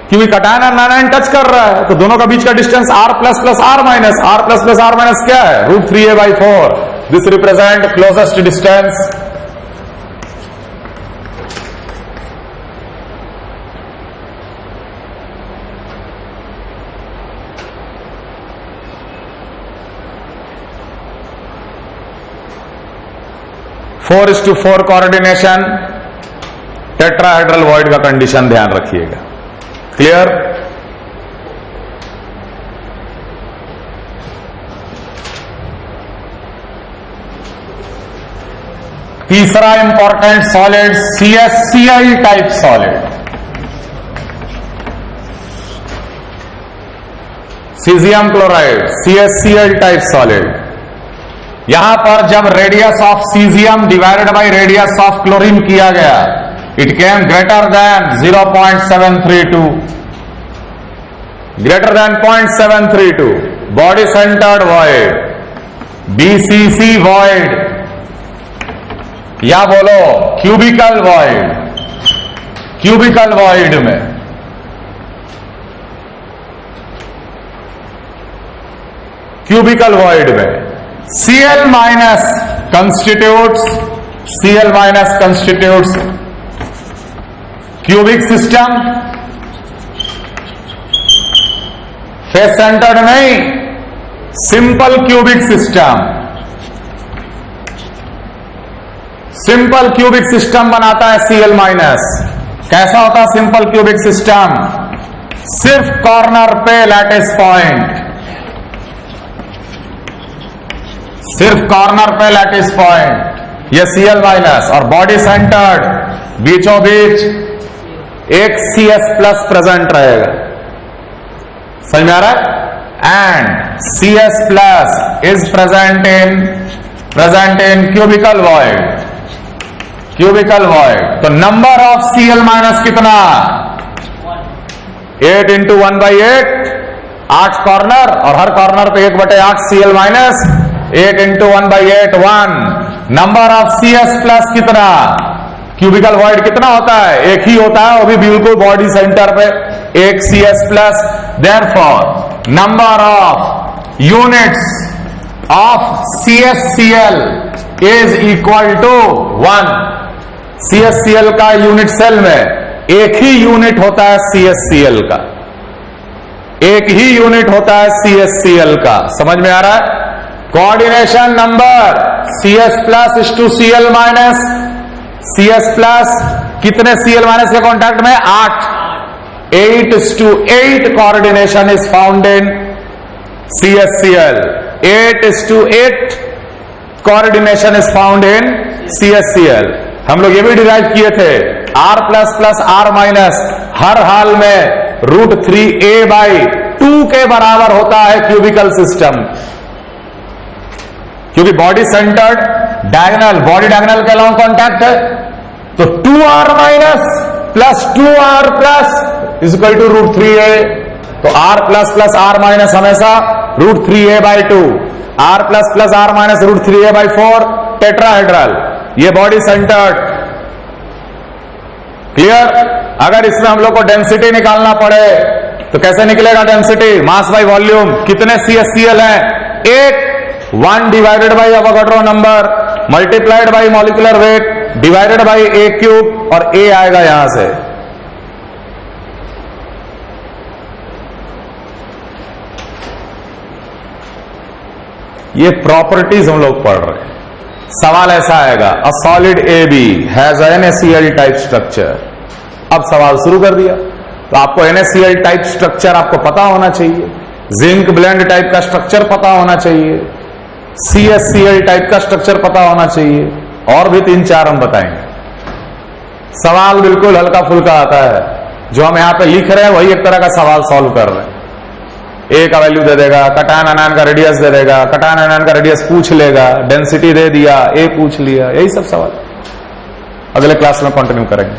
क्योंकि कटायन एनायन टच कर रहा है, तो दोनों का बीच का distance r plus plus r minus, r plus plus r minus क्या है? √3a/4. This represent closest distance. Four is to 4 coordination, tetrahedral void का कंडीशन ध्यान रखिएगा. क्लियर? तीसरा important solid CSCl type solid. Caesium chloride, CSCl type solid. यहां पर जब radius of caesium divided by radius of chlorine किया गया, it came greater than 0.732, greater than 0.732. Body centred void, BCC void, या बोलो क्यूबिकल वॉइड. क्यूबिकल वॉइड में Cl minus constitutes cubic system. Face centred नहीं, simple cubic system. Simple cubic system बनाता है Cl minus. कैसा होता है सिंपल क्यूबिक सिस्टम? सिर्फ कॉर्नर पे लैटिस पॉइंट, सिर्फ कॉर्नर पे लैटिस पॉइंट, ये Cl माइनस. और बॉडी सेंटर्ड, बीचों बीच एक CS प्लस प्रेजेंट रहेगा. समझ में आ रहा है? And CS plus is present in cubical void. Cubical void. तो नंबर ऑफ Cl माइनस कितना? 8 × 1/8, 8 कॉर्नर, और हर कॉर्नर पे 1/8 Cl minus. 8 × 1/8 1. Number of CS plus कितना? क्यूबिकल वॉइड कितना होता है? एक ही होता है, वो भी बिल्कुल बॉडी सेंटर पे एक CS plus. Therefore number of units of CSCl is equal to 1. CSCl का यूनिट सेल में एक ही यूनिट होता है CSCl का, एक ही यूनिट होता है CSCl का. समझ में आ रहा है? Coordination number CS plus is to Cl minus. CS plus कितने Cl माइनस के कॉन्टैक्ट में? 8. 8:8 coordination is found in CSCl. 8:8 coordination is found in CSCl. हम लोग ये भी डिराइव किए थे, R plus plus R minus हर हाल में √3a/2 के बराबर होता है क्यूबिकल सिस्टम. क्योंकि body centred diagonal, body diagonal के लॉन्ग कॉन्टैक्ट है, तो 2R minus plus 2R plus is equal to √3a. तो R plus plus R minus हमेशा √3a/2, R plus plus R minus √3a/4. Tetrahedral, ये body centred. Clear? अगर इसमें हम लोग को डेंसिटी निकालना पड़े तो कैसे निकलेगा डेंसिटी? Mass by volume. कितने CSCl है? 1. 1 divided by Avogadro number multiplied by molecular weight divided by A cube, और A आएगा यहां से. ये प्रॉपर्टीज हम लोग पढ़ रहे हैं. सवाल ऐसा आएगा, a solid AB has NaCl type structure. अब सवाल शुरू कर दिया, तो आपको NaCl टाइप स्ट्रक्चर आपको पता होना चाहिए, जिंक ब्लेंड टाइप का स्ट्रक्चर पता होना चाहिए, CSCl टाइप का स्ट्रक्चर पता होना चाहिए, और भी 3-4 हम बताएंगे. सवाल बिल्कुल हल्का फुल्का आता है, जो हम यहां पे लिख रहे हैं वही एक तरह का सवाल सॉल्व कर रहे हैं. A का वैल्यू दे देगा, कटायन आनायन का रेडियस दे देगा, कटायन आनायन का रेडियस पूछ लेगा, डेंसिटी दे दिया, A पूछ लिया, यही सब सवाल अगले क्लास में कंटिन्यू करेंगे.